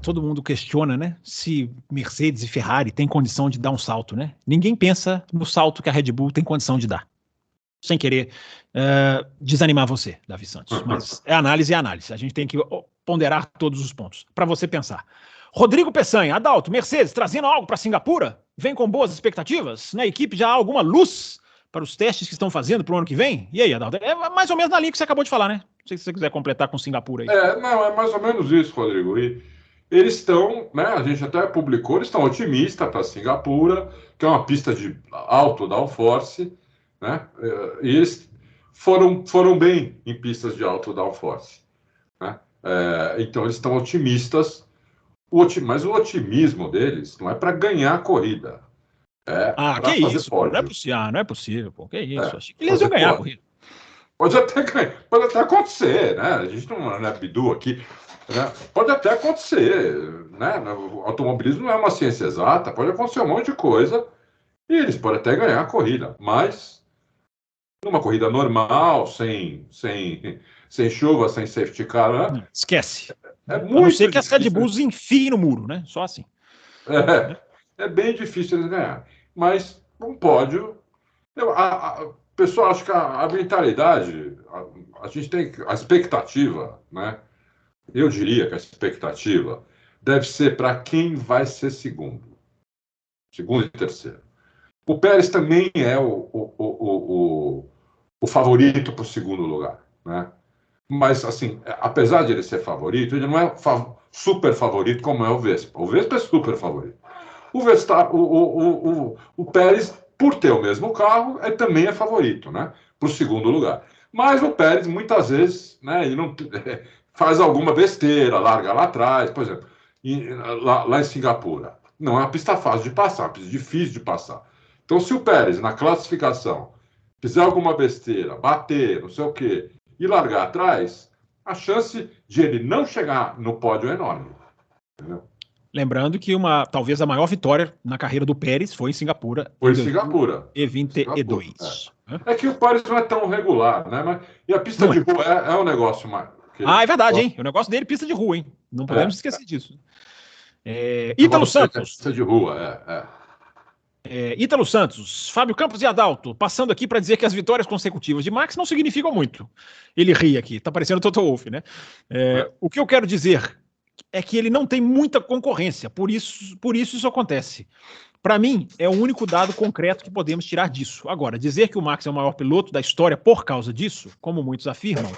Todo mundo questiona, né, se Mercedes e Ferrari têm condição de dar um salto, né? Ninguém pensa no salto que a Red Bull tem condição de dar. Sem querer desanimar você, Davi Santos, mas é análise. A gente tem que ponderar todos os pontos para você pensar. Rodrigo Peçanha, Adalto, Mercedes trazendo algo para Singapura? Vem com boas expectativas? Na equipe já há alguma luz para os testes que estão fazendo para o ano que vem? E aí, Adalto? É mais ou menos na linha que você acabou de falar, né? Não sei se você quiser completar com Singapura aí. Não, é mais ou menos isso, Rodrigo. E eles estão, né? A gente até publicou, eles estão otimistas para Singapura, que é uma pista de alto downforce, né? E eles foram bem em pistas de alto downforce, né? Então eles estão otimistas, mas o otimismo deles não é para ganhar a corrida, é para fazer isso? pódio. Não é possível, pô. Que isso? Achei que eles iam ganhar a corrida. Pode até acontecer, né? A gente não é bidu aqui, né? Pode até acontecer, né? O automobilismo não é uma ciência exata, pode acontecer um monte de coisa e eles podem até ganhar a corrida, mas numa corrida normal, sem chuva, sem safety car, né? Não, esquece. É A muito não ser que as Red difícil. Bulls enfiem no muro, né? Só assim. É bem difícil eles ganharem. Mas um pódio. O pessoal acha que a mentalidade, a gente tem a expectativa, né? Eu diria que a expectativa deve ser para quem vai ser segundo e terceiro. O Pérez também é o favorito para o segundo lugar, né? Mas, assim, apesar de ele ser favorito, ele não é super favorito como é o Vespa. O Vespa é super favorito. O Verstappen, o Pérez, por ter o mesmo carro, também é favorito, né? Para o segundo lugar. Mas o Pérez, muitas vezes, né, ele não faz alguma besteira, larga lá atrás, por exemplo, lá em Singapura. Não é uma pista fácil de passar, é uma pista difícil de passar. Então, se o Pérez, na classificação, fizer alguma besteira, bater, não sei o quê, e largar atrás, a chance de ele não chegar no pódio é enorme. Entendeu? Lembrando que talvez a maior vitória na carreira do Pérez foi em Singapura. Foi em Singapura. E 22. É que o Pérez não é tão regular, né? E a pista de rua é um negócio mais. É verdade, hein? O negócio dele é pista de rua, hein? Não podemos esquecer disso. Ítalo Santos. Pista de rua, Ítalo Santos, Fábio Campos e Adalto, passando aqui para dizer que as vitórias consecutivas de Max não significam muito. Ele ri aqui, tá parecendo o Toto Wolff, né? O que eu quero dizer é que ele não tem muita concorrência, por isso acontece. Para mim, é o único dado concreto que podemos tirar disso. Agora, dizer que o Max é o maior piloto da história por causa disso, como muitos afirmam,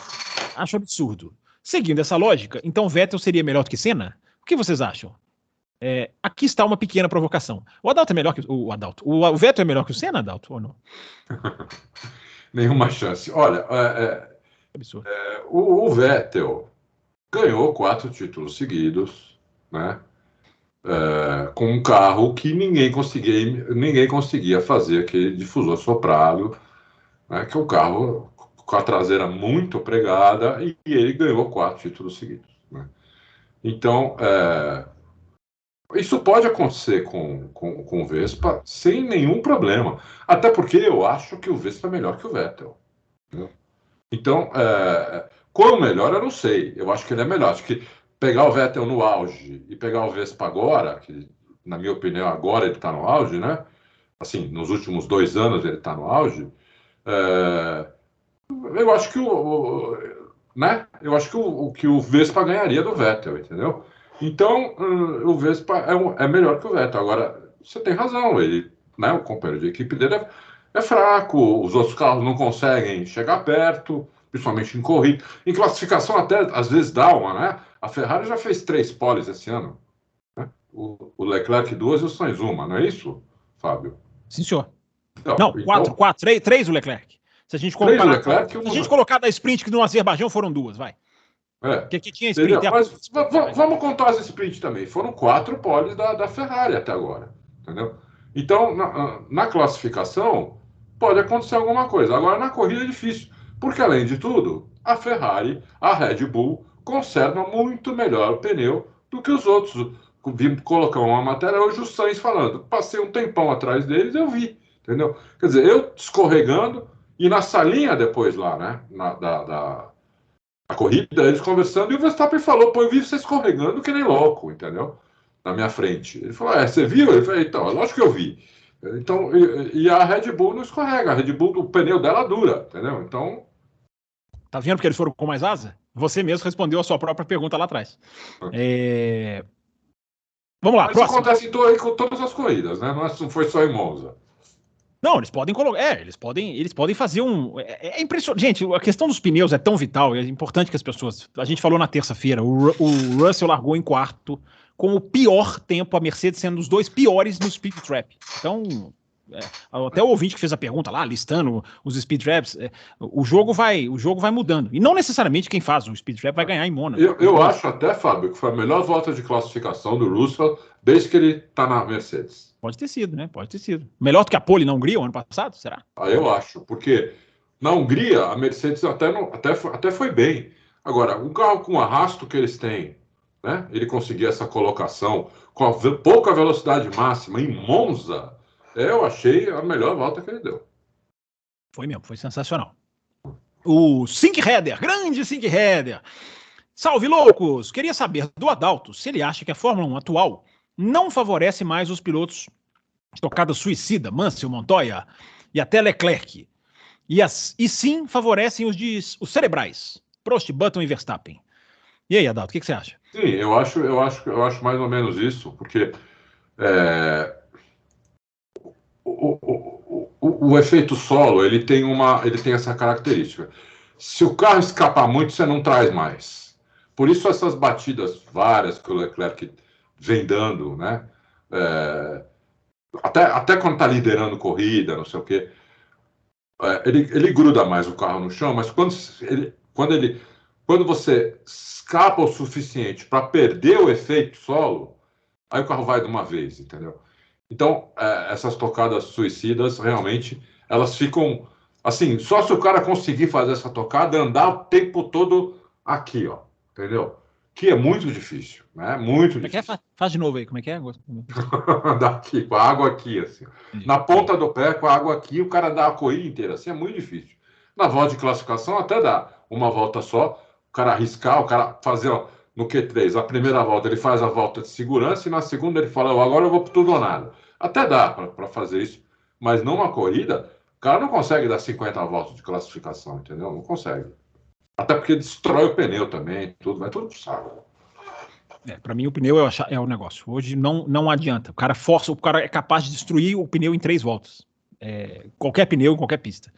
acho absurdo. Seguindo essa lógica, então Vettel seria melhor do que Senna? O que vocês acham? Aqui está uma pequena provocação. O Adalto é melhor que o Adalto. O Vettel é melhor que o Senna, Adalto, ou não? Nenhuma chance. Olha, o Vettel ganhou 4 títulos seguidos, né? Com um carro que ninguém conseguia fazer aquele difusor soprado, né? Que é um carro com a traseira muito pregada, e ele ganhou 4 títulos seguidos, né? Então, isso pode acontecer com o Vespa sem nenhum problema. Até porque eu acho que o Vespa é melhor que o Vettel. Entendeu? Então, qual melhor eu não sei. Eu acho que ele é melhor. Acho que pegar o Vettel no auge e pegar o Vespa agora, que na minha opinião agora ele está no auge, né? Assim, nos últimos 2 anos ele está no auge. Eu acho que né? Eu acho que o Vespa ganharia do Vettel, entendeu? Então, o Vespa é melhor que o Vettel. Agora, você tem razão, ele, né, o companheiro de equipe dele é fraco, os outros carros não conseguem chegar perto, principalmente em corrida. Em classificação até, às vezes, dá uma, né? A Ferrari já fez 3 poles esse ano. Né? O Leclerc 2 e o Sainz 1, não é isso, Fábio? Sim, senhor. Então, não, 4, 3 o Leclerc. Se a gente colocar, Leclerc, se a gente colocar da sprint que no Azerbaijão foram 2, vai. Porque aqui tinha sprint. Mas vamos contar as sprints também. Foram 4 poles da Ferrari até agora. Entendeu? Então, na classificação, pode acontecer alguma coisa. Agora, na corrida é difícil. Porque, além de tudo, a Ferrari, a Red Bull, conserva muito melhor o pneu do que os outros. Vim colocar uma matéria hoje o Sainz falando. Passei um tempão atrás deles, eu vi. Entendeu? Quer dizer, eu escorregando e na salinha depois lá, né? A corrida, eles conversando, e o Verstappen falou, pô, eu vi você escorregando que nem louco, entendeu? Na minha frente. Ele falou, você viu? Ele falou, então, lógico que eu vi. Então, e a Red Bull não escorrega, a Red Bull, o pneu dela dura, entendeu? Então... Tá vendo porque eles foram com mais asa? Você mesmo respondeu a sua própria pergunta lá atrás. Vamos lá, mas próximo. Isso acontece com todas as corridas, né? Não foi só em Monza. Não, eles podem colocar. Eles podem fazer um. É impressionante. Gente, a questão dos pneus é tão vital, é importante que as pessoas. A gente falou na terça-feira, o Russell largou em 4º, com o pior tempo, a Mercedes sendo os 2 piores no speed trap. Então, até o ouvinte que fez a pergunta lá, listando os speed traps, o jogo vai mudando. E não necessariamente quem faz o speed trap vai ganhar em Mônaco. Eu acho até, Fábio, que foi a melhor volta de classificação do Russell desde que ele está na Mercedes. Pode ter sido, né? Pode ter sido. Melhor do que a pole na Hungria o ano passado, será? Eu acho, porque na Hungria a Mercedes até foi bem. Agora, um carro com o arrasto que eles têm, né? Ele conseguir essa colocação com a pouca velocidade máxima em Monza, eu achei a melhor volta que ele deu. Foi mesmo, foi sensacional. O Sink Header, grande Sink Header. Salve, loucos! Queria saber do Adalto se ele acha que a Fórmula 1 atual não favorece mais os pilotos de tocada suicida, Mansell, Montoya e até Leclerc. E sim favorecem os cerebrais, Prost, Button e Verstappen. E aí, Adalto, o que você acha? Sim, eu acho mais ou menos isso, porque o efeito solo ele tem essa característica. Se o carro escapar muito, você não traz mais. Por isso essas batidas várias que o Leclerc vem dando, né? Até quando está liderando corrida, não sei o quê, ele gruda mais o carro no chão, mas quando você escapa o suficiente para perder o efeito solo, aí o carro vai de uma vez, entendeu? Então, essas tocadas suicidas, realmente, elas ficam assim, só se o cara conseguir fazer essa tocada, andar o tempo todo aqui, ó, entendeu? Que é muito difícil, né? Muito difícil. Como é que é? Faz de novo aí, como é que é? Daqui, com a água aqui, assim. Na ponta do pé, com a água aqui, o cara dá a corrida inteira, assim, é muito difícil. Na volta de classificação, até dá uma volta só, o cara arriscar, o cara fazer, ó, no Q3, a primeira volta ele faz a volta de segurança e na segunda ele fala, agora eu vou para tudo ou nada. Até dá para fazer isso, mas numa corrida, o cara não consegue dar 50 voltas de classificação, entendeu? Não consegue. Até porque destrói o pneu também, vai tudo pro saco. Para mim o pneu é o negócio. Hoje não adianta. O cara é capaz de destruir o pneu em 3 voltas. Qualquer pneu, em qualquer pista.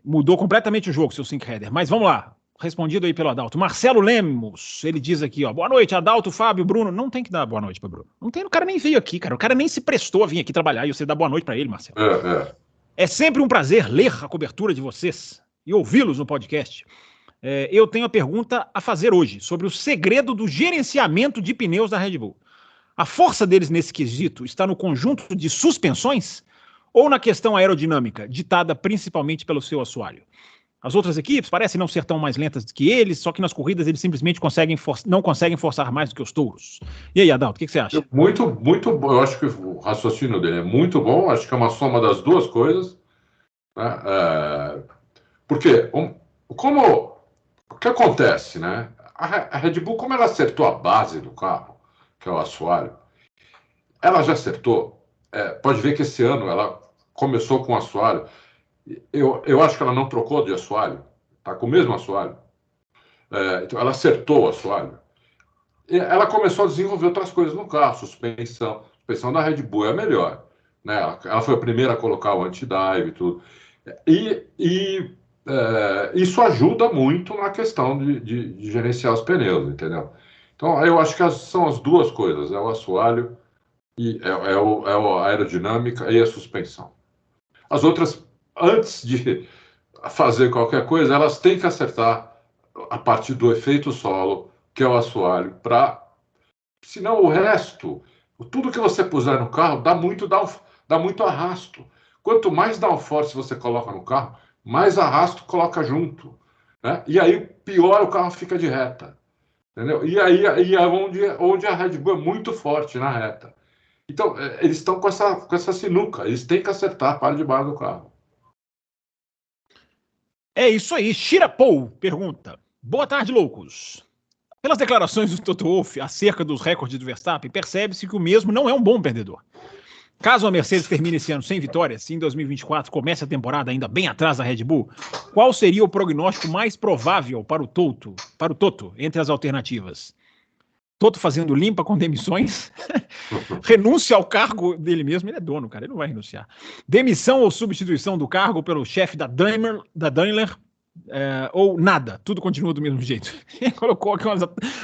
Mudou completamente o jogo, seu Sink Header. Mas vamos lá. Respondido aí pelo Adalto. Marcelo Lemos, ele diz aqui, ó, boa noite, Adalto, Fábio, Bruno. Não tem que dar boa noite para Bruno. Não tem, o cara nem veio aqui, cara. O cara nem se prestou a vir aqui trabalhar e você dá boa noite para ele, Marcelo. É sempre um prazer ler a cobertura de vocês e ouvi-los no podcast. Eu tenho a pergunta a fazer hoje sobre o segredo do gerenciamento de pneus da Red Bull. A força deles nesse quesito está no conjunto de suspensões ou na questão aerodinâmica, ditada principalmente pelo seu assoalho? As outras equipes parecem não ser tão mais lentas que eles, só que nas corridas eles simplesmente não conseguem forçar mais do que os touros. E aí, Adalto, o que você acha? Muito, muito bom. Eu acho que o raciocínio dele é muito bom. Acho que é uma soma das duas coisas. Né? Porque o que acontece, né? A Red Bull, como ela acertou a base do carro, que é o assoalho, ela já acertou. Pode ver que esse ano ela começou com o assoalho. Eu acho que ela não trocou de assoalho. Está com o mesmo assoalho. Então ela acertou o assoalho. E ela começou a desenvolver outras coisas no carro, suspensão. A suspensão da Red Bull é a melhor. Né? Ela foi a primeira a colocar o anti-dive e tudo. E isso ajuda muito na questão de gerenciar os pneus, entendeu? Então, eu acho que são as duas coisas, é o assoalho, e a aerodinâmica e a suspensão. As outras, antes de fazer qualquer coisa, elas têm que acertar a partir do efeito solo, que é o assoalho, senão o resto, tudo que você puser no carro, dá muito arrasto. Quanto mais downforce você coloca no carro, mais arrasto coloca junto. Né? E aí, pior o carro fica de reta. Entendeu? E aí é onde a Red Bull é muito forte na reta. Então, eles estão com essa sinuca. Eles têm que acertar a parte de baixo do carro. É isso aí. Shirapou pergunta. Boa tarde, loucos. Pelas declarações do Toto Wolff acerca dos recordes do Verstappen, percebe-se que o mesmo não é um bom perdedor. Caso a Mercedes termine esse ano sem vitórias, e em 2024 comece a temporada ainda bem atrás da Red Bull, qual seria o prognóstico mais provável para o Toto entre as alternativas? Toto fazendo limpa com demissões, renúncia ao cargo dele mesmo, ele é dono, cara, ele não vai renunciar. Demissão ou substituição do cargo pelo chefe da Daimler, ou nada, tudo continua do mesmo jeito. Ele colocou aqui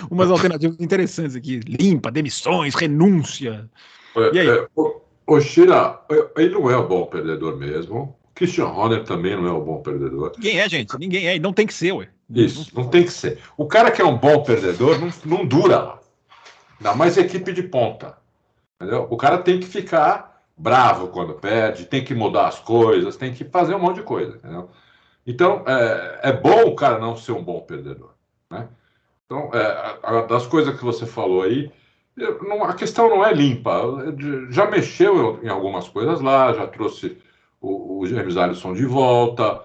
umas alternativas interessantes aqui, limpa, demissões, renúncia. E aí? O Shira, ele não é um bom perdedor mesmo. Christian Horner também não é um bom perdedor. Ninguém é, gente. Ninguém é. E não tem que ser, ué. Isso, não tem que ser. O cara que é um bom perdedor não dura lá. Ainda mais equipe de ponta. Entendeu? O cara tem que ficar bravo quando perde, tem que mudar as coisas, tem que fazer um monte de coisa. Entendeu? Então, é bom o cara não ser um bom perdedor. Né? Então, das coisas que você falou aí, a questão não é limpa. Já mexeu em algumas coisas lá, já trouxe o James Allison de volta,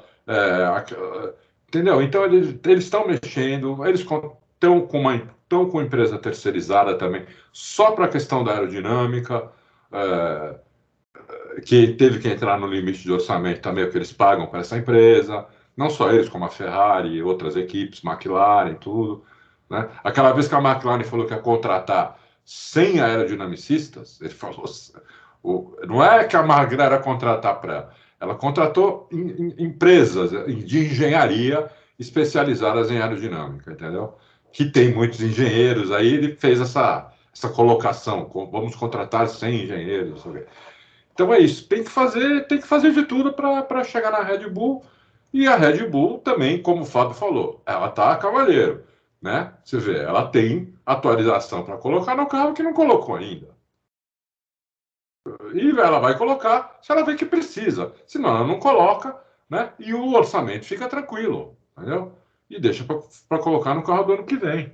entendeu? Então eles estão mexendo, eles estão com empresa terceirizada também, só para a questão da aerodinâmica, que teve que entrar no limite de orçamento também, o que eles pagam para essa empresa, não só eles, como a Ferrari e outras equipes, McLaren, tudo. Né? Aquela vez que a McLaren falou que ia contratar 100 aerodinamicistas, ele falou, não é que a McLaren era contratar para ela contratou empresas de engenharia especializadas em aerodinâmica, entendeu? Que tem muitos engenheiros, aí ele fez essa colocação, vamos contratar 100 engenheiros. Então é isso, tem que fazer de tudo para chegar na Red Bull, e a Red Bull também, como o Fábio falou, ela tá a cavaleiro. Né? Você vê, ela tem atualização para colocar no carro que não colocou ainda. E ela vai colocar se ela vê que precisa. Senão ela não coloca, né? E o orçamento fica tranquilo, entendeu? E deixa para colocar no carro do ano que vem.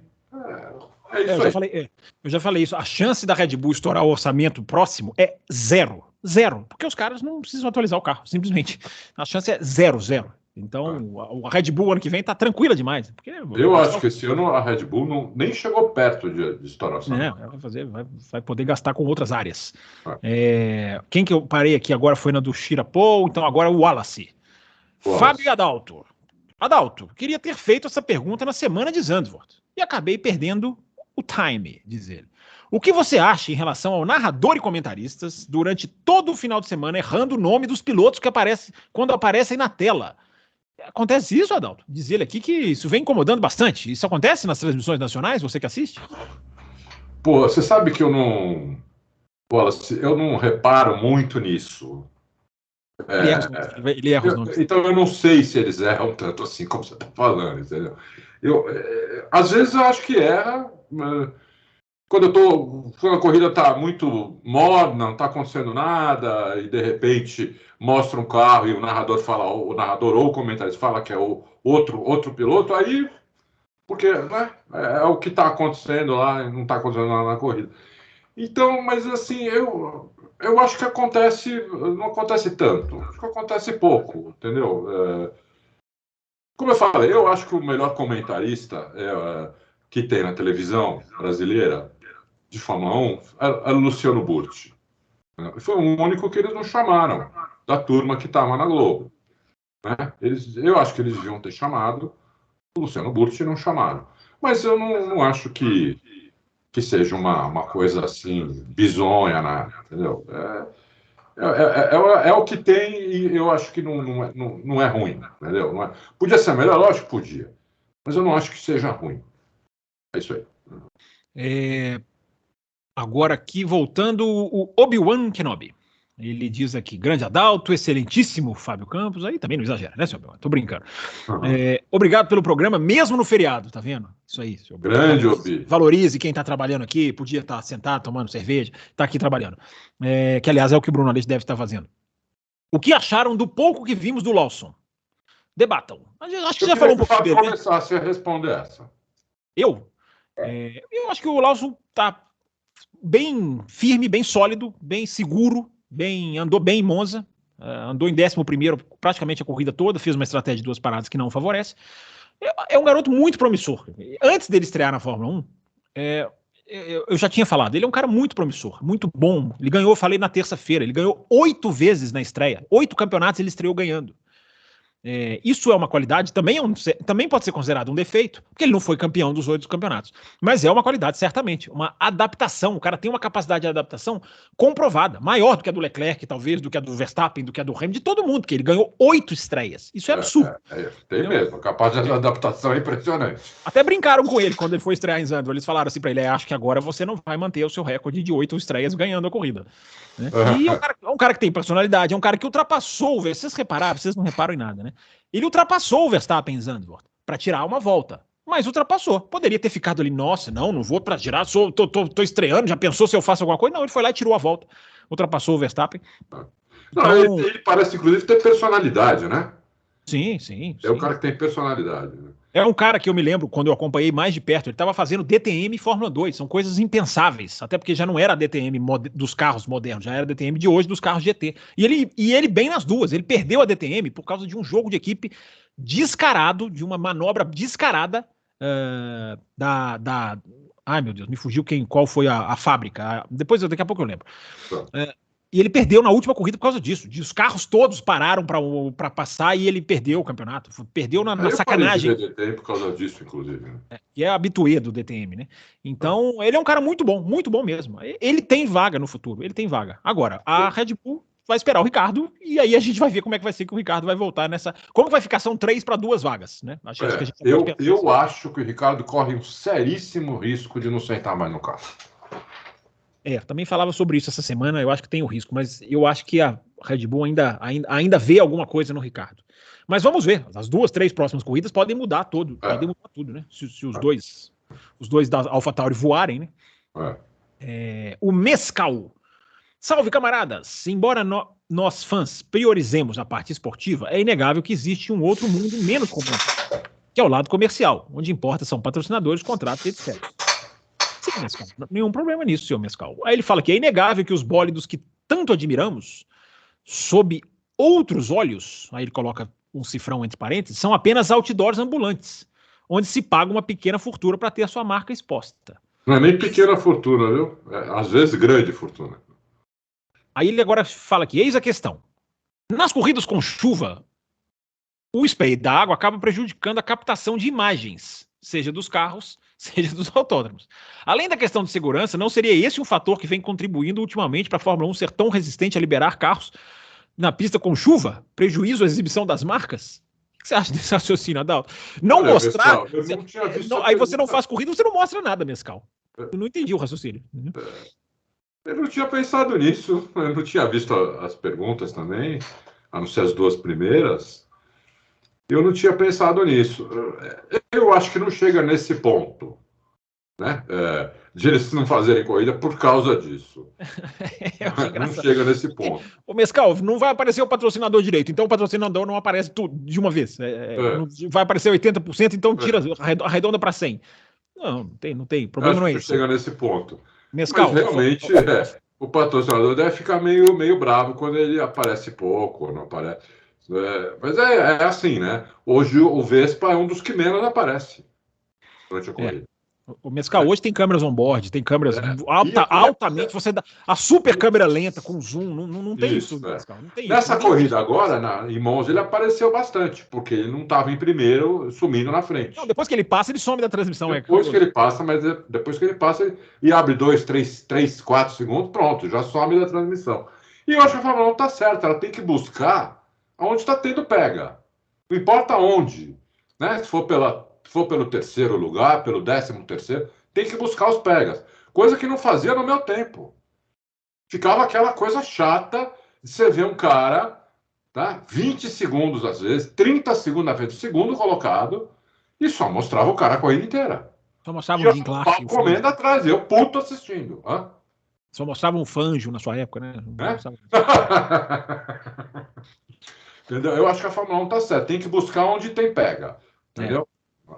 É isso aí. Eu já falei isso. A chance da Red Bull estourar o orçamento próximo é zero. Zero. Porque os caras não precisam atualizar o carro, simplesmente. A chance é zero. Então, a Red Bull ano que vem tá tranquila demais. Porque eu acho que esse ano a Red Bull nem chegou perto de estourar. Ela vai poder gastar com outras áreas. Quem que eu parei aqui agora foi na do Shirapou, então agora o Wallace. Fábio e Adalto. Adalto, queria ter feito essa pergunta na semana de Zandvoort e acabei perdendo o time, diz ele. O que você acha em relação ao narrador e comentaristas durante todo o final de semana errando o nome dos pilotos que quando aparecem na tela? Acontece isso, Adalto? Diz ele aqui que isso vem incomodando bastante. Isso acontece nas transmissões nacionais, você que assiste? Pô, você sabe que eu não reparo muito nisso. Ele erra os nomes. Então eu não sei se eles erram tanto assim como você está falando, entendeu? Às vezes eu acho que erra, quando a corrida está muito morna, não está acontecendo nada, e de repente mostra um carro e o narrador ou o comentarista fala que é o outro piloto, aí, porque né, é o que está acontecendo lá, não está acontecendo nada na corrida. Então, mas assim, eu acho que não acontece tanto, acho que acontece pouco, entendeu? Como eu falei, eu acho que o melhor comentarista que tem na televisão brasileira de Fórmula 1 é o Luciano Burti. Foi o único que eles não chamaram, da turma que estava na Globo. Né? Eu acho que eles deviam ter chamado o Luciano Burti e não chamaram. Mas eu não acho que seja uma coisa assim, bizonha, nada, entendeu? É o que tem e eu acho que não é ruim, entendeu? Podia ser melhor, lógico que podia, mas eu não acho que seja ruim. É isso aí. Agora aqui, voltando, o Obi-Wan Kenobi. Ele diz aqui, grande Adalto, excelentíssimo Fábio Campos. Aí também não exagera, né, seu Obi-Wan? Tô brincando. Uhum. Obrigado pelo programa, mesmo no feriado, tá vendo? Isso aí, seu Obi-Wan. Grande Obi. Valorize quem tá trabalhando aqui, podia estar sentado, tomando cerveja, tá aqui trabalhando. Que, aliás, é o que o Bruno Aleixo deve estar fazendo. O que acharam do pouco que vimos do Lawson? Debatam. Acho que já falou um pouco dele. Eu queria começar a responder essa. Eu acho que o Lawson tá bem firme, bem sólido, bem seguro, andou bem em Monza, andou em 11º praticamente a corrida toda, fez uma estratégia de 2 paradas que não favorece. É um garoto muito promissor. Antes dele estrear na Fórmula 1, eu já tinha falado, ele é um cara muito promissor, muito bom. Ele ganhou, falei na terça-feira, ele ganhou 8 vezes na estreia, 8 campeonatos ele estreou ganhando. Isso é uma qualidade, também pode ser considerado um defeito, porque ele não foi campeão dos 8 campeonatos. Mas é uma qualidade, certamente. Uma adaptação. O cara tem uma capacidade de adaptação comprovada, maior do que a do Leclerc, talvez, do que a do Verstappen, do que a do Hamilton, de todo mundo, porque ele ganhou 8 estreias. Isso é absurdo. Tem mesmo. A capacidade de adaptação é impressionante. Até brincaram com ele quando ele foi estrear em Zandvoort. Eles falaram assim pra ele, acho que agora você não vai manter o seu recorde de 8 estreias ganhando a corrida. Né? E é um cara que tem personalidade, é um cara que ultrapassou, vocês repararam, vocês não reparam em nada, né? Ele ultrapassou o Verstappen em Zandvoort para tirar uma volta, mas ultrapassou. Poderia ter ficado ali, nossa, não vou para tirar, tô estreando, já pensou se eu faço alguma coisa? Não, ele foi lá e tirou a volta, ultrapassou o Verstappen. Então, ele parece, inclusive, ter personalidade, né? Sim. É um cara que tem personalidade, né? É um cara que eu me lembro, quando eu acompanhei mais de perto, ele estava fazendo DTM e Fórmula 2, são coisas impensáveis, até porque já não era DTM dos carros modernos, já era DTM de hoje dos carros GT. E ele bem nas duas, ele perdeu a DTM por causa de um jogo de equipe descarado, de uma manobra descarada ai meu Deus, me fugiu qual foi a fábrica, daqui a pouco eu lembro. E ele perdeu na última corrida por causa disso. Os carros todos pararam para passar e ele perdeu o campeonato. Perdeu na sacanagem. Eu DTM por causa disso, inclusive. E é habituê do DTM, né? Então, ele é um cara muito bom mesmo. Ele tem vaga no futuro, ele tem vaga. Agora, a Red Bull vai esperar o Ricardo e aí a gente vai ver como é que vai ser que o Ricardo vai voltar nessa... Como vai ficar? São 3 para 2 vagas, né? Acho que a gente eu acho que o Ricardo corre um seríssimo risco de não sentar mais no carro. Também falava sobre isso essa semana, eu acho que tem o risco, mas eu acho que a Red Bull ainda vê alguma coisa no Ricardo. Mas vamos ver, as 2, 3 próximas corridas podem mudar tudo, né? Se os dois da AlphaTauri voarem, né? O Mescal. Salve, camaradas! Embora nós fãs priorizemos a parte esportiva, é inegável que existe um outro mundo menos complexo, que é o lado comercial, onde importa são patrocinadores, contratos, etc. Sim, Mescal, nenhum problema nisso, senhor Mescal. Aí ele fala que é inegável que os bólidos que tanto admiramos, sob outros olhos, aí ele coloca um cifrão entre parênteses, são apenas outdoors ambulantes, onde se paga uma pequena fortuna para ter a sua marca exposta. Não é nem pequena fortuna, viu? Às vezes grande fortuna. Aí ele agora fala que, eis a questão. Nas corridas com chuva, o spray da água acaba prejudicando a captação de imagens, seja dos carros, seja dos autódromos. Além da questão de segurança, não seria esse um fator que vem contribuindo ultimamente para a Fórmula 1 ser tão resistente a liberar carros na pista com chuva? Prejuízo à exibição das marcas? O que você acha desse raciocínio, Adalto? Não Olha, mostrar... Pessoal, eu não tinha visto aí você não faz corrida, você não mostra nada, Mescal. Eu não entendi o raciocínio. Eu não tinha pensado nisso. Eu não tinha visto as perguntas também, a não ser as 2 primeiras. Eu não tinha pensado nisso. Eu acho que não chega nesse ponto, né? de eles não fazerem corrida por causa disso. Não chega nesse ponto. Ô, Mescal, não vai aparecer o patrocinador direito, então o patrocinador não aparece tudo de uma vez. Não vai aparecer 80%, então tira, arredonda para 100%. Não tem. Problema não é esse. Chega nesse ponto. Mescal, mas realmente o patrocinador deve ficar meio bravo quando ele aparece pouco, não aparece. Mas é assim, né? Hoje o Vespa é um dos que menos aparece durante a corrida. O Mescal hoje tem câmeras on-board, tem câmeras altamente. Você dá a super câmera lenta com zoom, não tem isso, Mescal. Não tem Nessa corrida agora, em Monza, ele apareceu bastante, porque ele não estava em primeiro, sumindo na frente. Não, depois que ele passa, ele some da transmissão. Depois que ele passa e abre 2, 3, 4 segundos, pronto, já some da transmissão. E eu acho que a Fórmula 1 está certa, ela tem que buscar onde está tendo pega. Não importa onde, né? Se for pelo terceiro lugar, pelo 13º, tem que buscar os pegas. Coisa que não fazia no meu tempo. Ficava aquela coisa chata de você ver um cara, tá? 20 segundos às vezes, 30 segundos na frente do segundo colocado, e só mostrava o cara a corrida inteira. Só mostrava um Jim Clark. Comendo atrás, eu puto assistindo. Só mostrava um Fangio na sua época, né? Entendeu? Eu acho que a Fórmula 1 tá certa. Tem que buscar onde tem pega. Entendeu?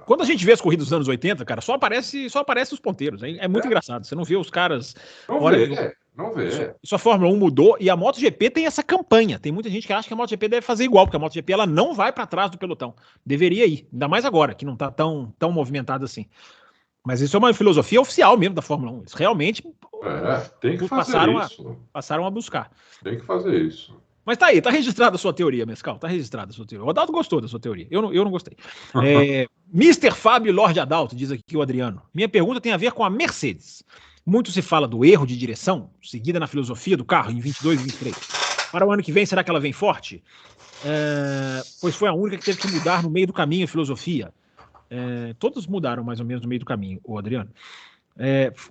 Quando a gente vê as corridas dos anos 80, cara, só aparece os ponteiros. É muito engraçado. Você não vê os caras. Não vê. Isso a Fórmula 1 mudou e a MotoGP tem essa campanha. Tem muita gente que acha que a MotoGP deve fazer igual, porque a MotoGP ela não vai para trás do pelotão. Deveria ir. Ainda mais agora, que não tá tão movimentado assim. Mas isso é uma filosofia oficial mesmo da Fórmula 1. Eles realmente tem que passaram a buscar. Tem que fazer isso. Mas tá aí, tá registrada a sua teoria, Mescal. Tá registrada a sua teoria. O Adalto gostou da sua teoria. Eu não gostei. Mr. Fábio Lorde Adalto, diz aqui o Adriano. Minha pergunta tem a ver com a Mercedes. Muito se fala do erro de direção, seguida na filosofia do carro, em 22 e 23. Para o ano que vem, será que ela vem forte? Pois foi a única que teve que mudar no meio do caminho a filosofia. Todos mudaram mais ou menos no meio do caminho, o Adriano.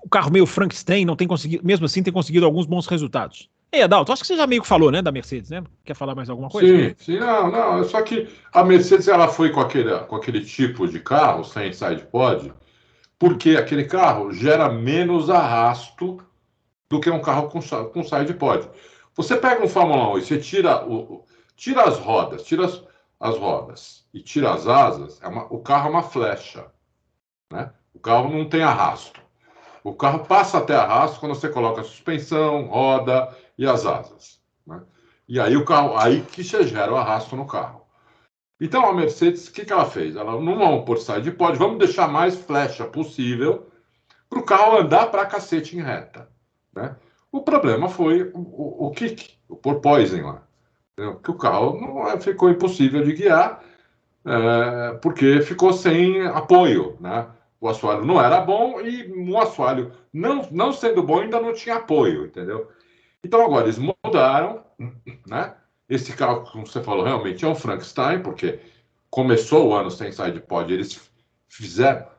O carro meio Frankenstein não tem conseguido, mesmo assim, tem conseguido alguns bons resultados. Adalto, acho que você já meio que falou, né, da Mercedes, né? Quer falar mais alguma coisa? Sim, não, só que a Mercedes, ela foi com aquele tipo de carro, sem side pod, porque aquele carro gera menos arrasto do que um carro com side pod. Você pega um Fórmula 1 e você tira as rodas, e tira as asas, o carro é uma flecha, né? O carro não tem arrasto. O carro passa até arrasto quando você coloca a suspensão, roda e as asas, né? E aí aí que você gera o arrasto no carro. Então a Mercedes, o que ela fez? Ela não vamos por side pod, vamos deixar mais flecha possível para o carro andar para cacete em reta, né? O problema foi o kick, o porpoising lá, entendeu? Que o carro ficou impossível de guiar, porque ficou sem apoio, né? O assoalho não era bom e o assoalho, não sendo bom, ainda não tinha apoio, entendeu? Então agora eles mudaram, né? Esse carro, como você falou, realmente é um Frankenstein, porque começou o ano sem side pod, eles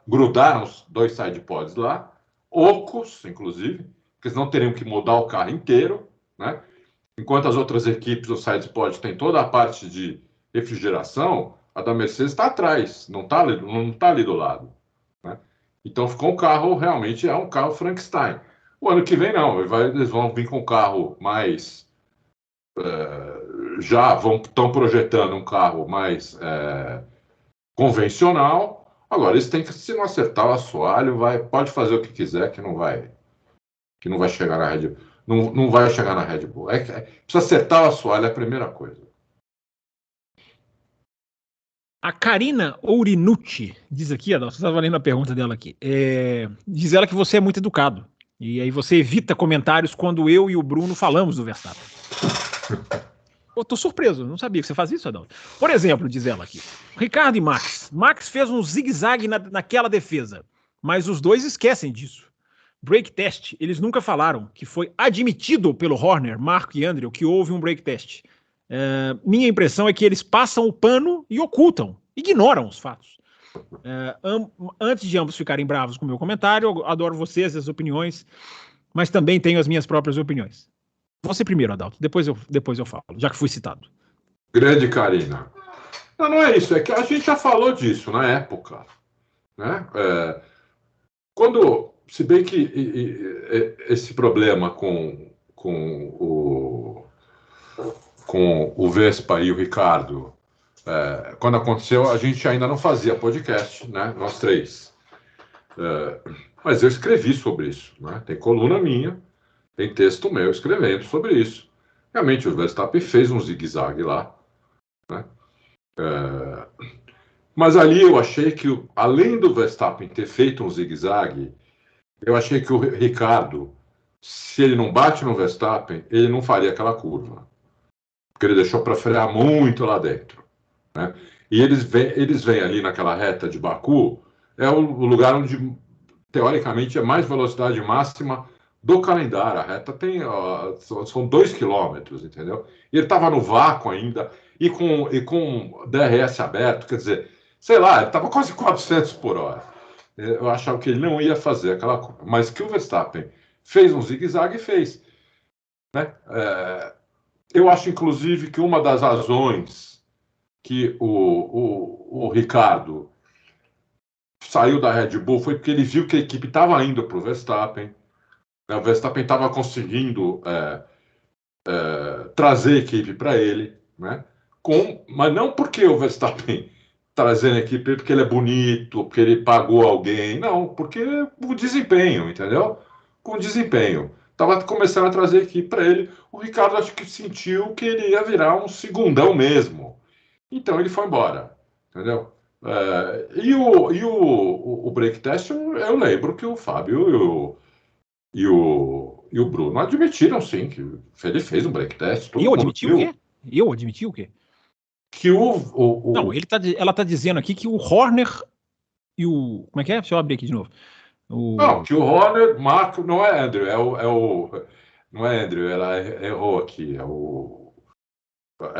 grudaram os 2 side pods lá, ocos, inclusive, porque eles não teriam que mudar o carro inteiro, né? Enquanto as outras equipes, o side pod tem toda a parte de refrigeração, a da Mercedes está atrás, não está ali do lado, né? Então ficou um carro, realmente é um carro Frankenstein. O ano que vem não, eles vão vir com um carro mais... estão projetando um carro mais convencional. Agora, eles têm que, se não acertar o assoalho, pode fazer o que quiser, que não vai chegar na Red Bull. Não vai chegar na Red Bull. Precisa acertar o assoalho, é a primeira coisa. A Karina Ourinucci diz aqui, Adão, você estava lendo a pergunta dela aqui. Diz ela que você é muito educado. E aí você evita comentários quando eu e o Bruno falamos do Verstappen. Eu tô surpreso, não sabia que você faz isso, Adão. Por exemplo, diz ela aqui, Ricardo e Max. Max fez um zigue-zague naquela defesa, mas os dois esquecem disso. Break test, eles nunca falaram que foi admitido pelo Horner, Marco e Andrew que houve um break test. Minha impressão é que eles passam o pano e ocultam, ignoram os fatos. Antes de ambos ficarem bravos com o meu comentário, eu adoro vocês, as opiniões, mas também tenho as minhas próprias opiniões. Você primeiro, Adalto, depois eu falo, já que fui citado. Grande Karina. Não é isso, é que a gente já falou disso na época, né? Quando se bem que esse problema com o Vespa e o Ricardo, quando aconteceu, a gente ainda não fazia podcast, né? Nós três. Mas eu escrevi sobre isso, né? Tem coluna minha, tem texto meu escrevendo sobre isso. Realmente, o Verstappen fez um zigue-zague lá, né? Mas ali eu achei que, além do Verstappen ter feito um zigue-zague, eu achei que o Ricardo, se ele não bate no Verstappen, ele não faria aquela curva. Porque ele deixou para frear muito lá dentro, né? E eles vêm ali naquela reta de Baku, é o lugar onde, teoricamente, é mais velocidade máxima do calendário. A reta tem, são 2 quilômetros, entendeu? E ele estava no vácuo ainda, e com DRS aberto, quer dizer, sei lá, ele estava quase 400 por hora. Eu achava que ele não ia fazer aquela curva, mas que o Verstappen fez um zigue-zague, fez, né? Eu acho, inclusive, que uma das razões que o Ricardo saiu da Red Bull foi porque ele viu que a equipe estava indo para o Verstappen, né? O Verstappen estava conseguindo trazer a equipe para ele, né? Mas não porque o Verstappen trazendo a equipe porque ele é bonito, porque ele pagou alguém, não, porque o desempenho, entendeu? Com o desempenho. Estava começando a trazer a equipe para ele. O Ricardo acho que sentiu que ele ia virar um segundão mesmo. Então ele foi embora, entendeu? E o break test, eu lembro que o Fábio e o Bruno admitiram, sim, que ele fez um break test. Eu admiti o quê? Eu admiti o quê? Que Não, ela está dizendo aqui que o Horner e o... Como é que é? Deixa eu abrir aqui de novo. Não, que o Horner, Marco, não é Andrew, não é Andrew, ela errou aqui, é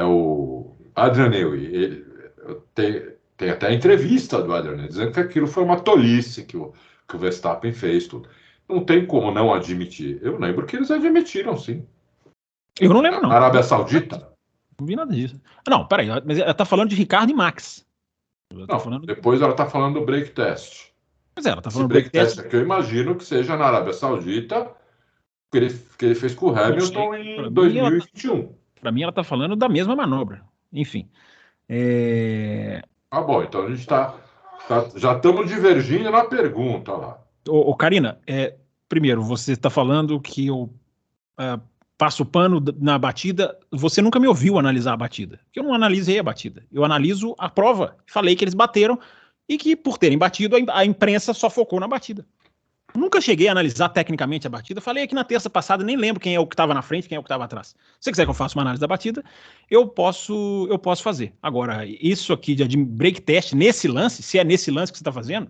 o Adrian Newey. Tem até a entrevista do Adrian Newey, dizendo que aquilo foi uma tolice que o Verstappen fez, tudo. Não tem como não admitir. Eu lembro que eles admitiram, sim. Eu não lembro, não. Arábia Saudita? Não vi nada disso. Não, peraí, mas ela tá falando de Ricardo e Max. Depois ela tá falando do break test. Mas ela tá falando do break test que eu imagino que seja na Arábia Saudita, que ele fez com o Hamilton em 2021. Para mim, ela tá falando da mesma manobra. Enfim. Bom, então a gente já estamos divergindo na pergunta lá. Karina, primeiro, você está falando que eu passo pano na batida. Você nunca me ouviu analisar a batida. Eu não analisei a batida. Eu analiso a prova. Falei que eles bateram e que, por terem batido, a imprensa só focou na batida. Nunca cheguei a analisar tecnicamente a batida. Falei aqui na terça passada, nem lembro quem é o que estava na frente, quem é o que estava atrás. Se você quiser que eu faça uma análise da batida, eu posso fazer. Agora, isso aqui de break test nesse lance, se é nesse lance que você está fazendo...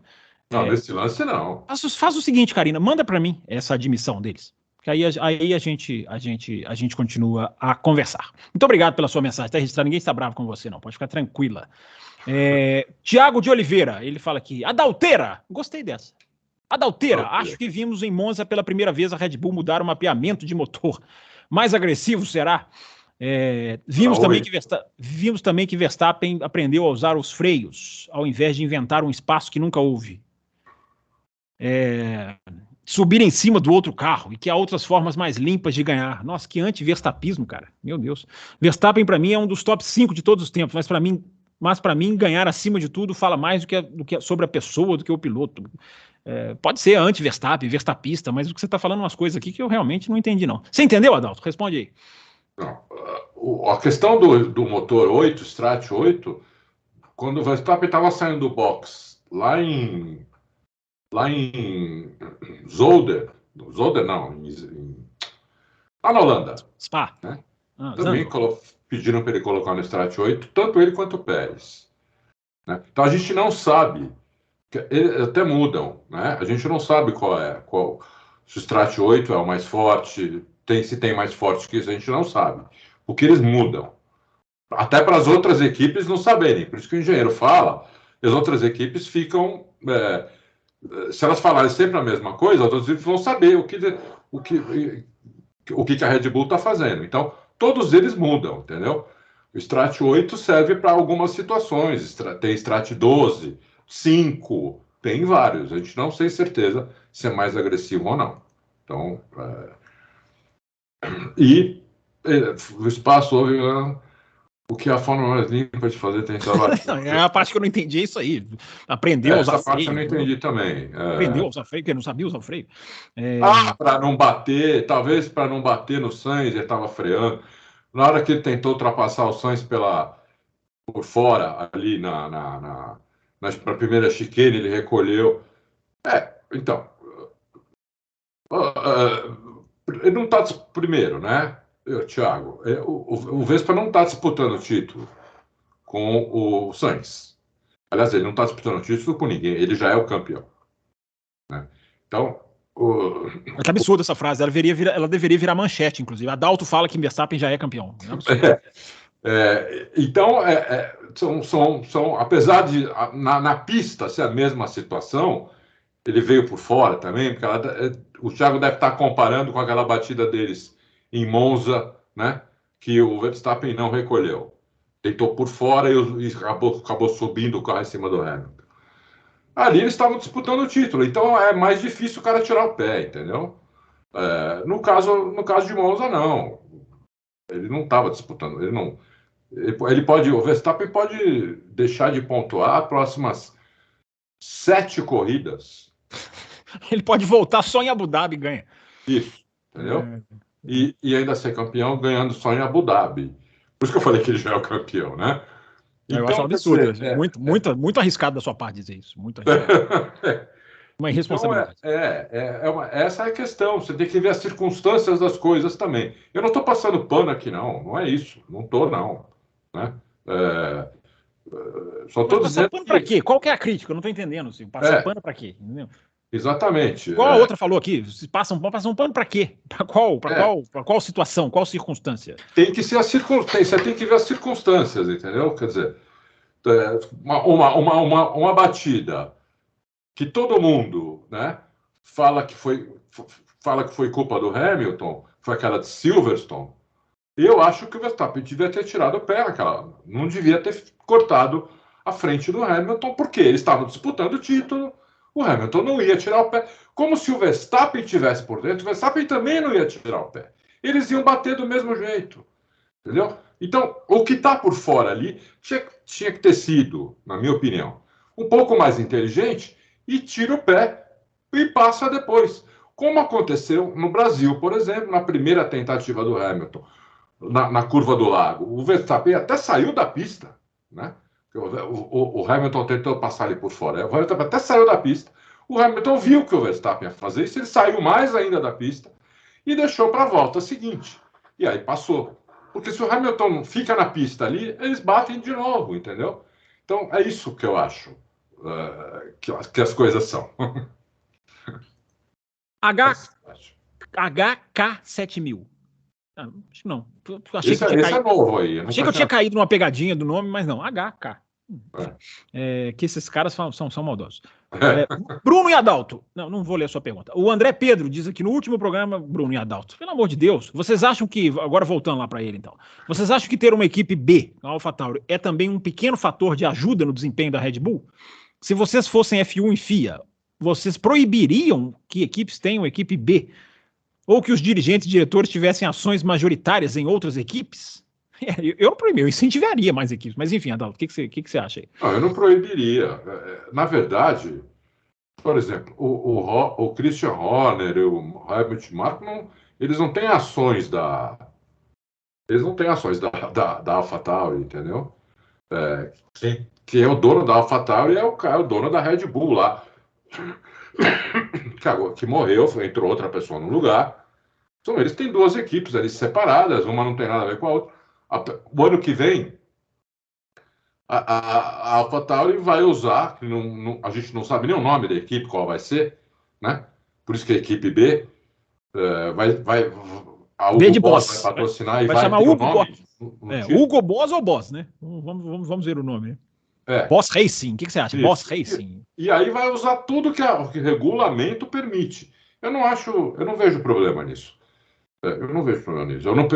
Não, nesse lance não. Faz o seguinte, Karina, manda para mim essa admissão deles. Que aí a gente continua a conversar. Muito obrigado pela sua mensagem. Está registrado, ninguém está bravo com você, não. Pode ficar tranquila. Tiago de Oliveira, ele fala aqui, Adalteira, gostei dessa. Adalteira, acho que vimos em Monza pela primeira vez a Red Bull mudar o mapeamento de motor. Mais agressivo, será? Vimos também que Verstappen aprendeu a usar os freios, ao invés de inventar um espaço que nunca houve. Subir em cima do outro carro e que há outras formas mais limpas de ganhar. Nossa, que anti-verstapismo, cara. Meu Deus. Verstappen, para mim, é um dos top 5 de todos os tempos, mas para mim, ganhar acima de tudo fala mais do que sobre a pessoa, do que o piloto. Pode ser anti-Verstappen, verstapista, mas o que você está falando umas coisas aqui que eu realmente não entendi, não. Você entendeu, Adalto? Responde aí. Não, a questão do motor 8, Strat 8, quando o Verstappen estava saindo do box lá em Zolder não, lá na Holanda, Spa, né? Também pediram para ele colocar no Strat 8, tanto ele quanto o Pérez, né? Então a gente não sabe, eles até mudam, né? A gente não sabe se o Strat 8 é o mais forte, se tem mais forte que isso, a gente não sabe, porque eles mudam, até para as outras equipes não saberem, por isso que o engenheiro fala, as outras equipes ficam... se elas falarem sempre a mesma coisa, as outras equipes vão saber o que a Red Bull está fazendo. Então, todos eles mudam, entendeu? O Strat 8 serve para algumas situações. Tem Strat 12, 5, Tem vários. A gente não tem certeza se é mais agressivo ou não. Então, o espaço houve o que é a forma mais limpa de fazer tem trabalho. A parte que eu não entendi é isso aí. Aprendeu a usar essa freio. Parte eu não entendi também. Aprendeu a usar freio, porque não sabia usar o freio. Para não bater, talvez para não bater no Sainz, ele estava freando. Na hora que ele tentou ultrapassar o Sainz por fora, ali na primeira chicane, ele recolheu. Então, ele não está primeiro, né, Thiago? O Vespa não está disputando o título com o Sainz. Aliás, ele não está disputando o título com ninguém, ele já é o campeão. Né? Então. Que absurdo essa frase, ela deveria virar manchete, inclusive. Adalto fala que Verstappen já é campeão. Então, apesar de na pista ser a mesma situação, ele veio por fora também, porque o Thiago deve estar comparando com aquela batida deles em Monza, né, que o Verstappen não recolheu. Deitou por fora e acabou subindo o carro em cima do Hamilton. Ali eles estavam disputando o título, então é mais difícil o cara tirar o pé, entendeu? No caso de Monza, não. Ele não estava disputando, o Verstappen pode deixar de pontuar as próximas 7 corridas. Ele pode voltar só em Abu Dhabi e ganha. Isso, entendeu? E ainda ser campeão ganhando só em Abu Dhabi. Por isso que eu falei que ele já é o campeão, né? Eu acho um absurdo. Muito arriscado da sua parte dizer isso. Muito arriscado. Uma irresponsabilidade. Então, essa é a questão. Você tem que ver as circunstâncias das coisas também. Eu não estou passando pano aqui, não. Não é isso. Não estou, não. Né? Só estou dizendo. Pano para quê? Qual que é a crítica? Eu não estou entendendo. Assim. Passar pano para quê? Entendeu? Exatamente. Igual a outra falou aqui, passam um pano para quê? Para qual situação, qual circunstância? Tem que ser a circunstância, tem que ver as circunstâncias, entendeu? Quer dizer, uma batida que todo mundo, né, fala que foi culpa do Hamilton, foi aquela de Silverstone. Eu acho que o Verstappen devia ter tirado o pé naquela, não devia ter cortado a frente do Hamilton, porque eles estavam disputando o título. O Hamilton não ia tirar o pé. Como se o Verstappen estivesse por dentro, o Verstappen também não ia tirar o pé. Eles iam bater do mesmo jeito. Entendeu? Então, o que está por fora ali tinha que ter sido, na minha opinião, um pouco mais inteligente e tira o pé e passa depois. Como aconteceu no Brasil, por exemplo, na primeira tentativa do Hamilton, na curva do lago. O Verstappen até saiu da pista, né? O Hamilton tentou passar ali por fora. O Hamilton até saiu da pista. O Hamilton viu que o Verstappen ia fazer isso, ele saiu mais ainda da pista e deixou para a volta seguinte. E aí passou. Porque se o Hamilton fica na pista ali, eles batem de novo, entendeu? Então é isso que eu acho que as coisas são. HK7000. Acho que não. Achei que é novo aí. Achei que eu tinha caído numa pegadinha do nome, mas não. HK. Que esses caras são maldosos. Bruno e Adalto. Não vou ler a sua pergunta. O André Pedro diz aqui no último programa, Bruno e Adalto, pelo amor de Deus, vocês acham que, agora voltando lá para ele então, vocês acham que ter uma equipe B, a AlphaTauri, é também um pequeno fator de ajuda no desempenho da Red Bull? Se vocês fossem F1 e FIA, vocês proibiriam que equipes tenham equipe B? Ou que os dirigentes e diretores tivessem ações majoritárias em outras equipes? Eu não proibiria, eu incentivaria mais equipes. Mas enfim, Adalto, o que você acha aí? Não, eu não proibiria. Na verdade, por exemplo, o Christian Horner e o Helmut Marko, eles não têm ações da AlphaTauri, entendeu? Quem é o dono da AlphaTauri é o dono da Red Bull lá. Que morreu, entrou outra pessoa no lugar. Então, eles têm 2 equipes ali separadas, uma não tem nada a ver com a outra. O ano que vem, a AlphaTauri vai usar, a gente não sabe nem o nome da equipe, qual vai ser, né? Por isso que a equipe B a Hugo Boss vai patrocinar e vai chamar ter Hugo o nome. Hugo Boss ou Boss, né? Vamos ver o nome, né? Boss Racing, o que você acha? Isso. Boss Racing. E aí vai usar tudo que o regulamento permite. Eu não vejo problema nisso. Eu não vejo problema nisso. Eu não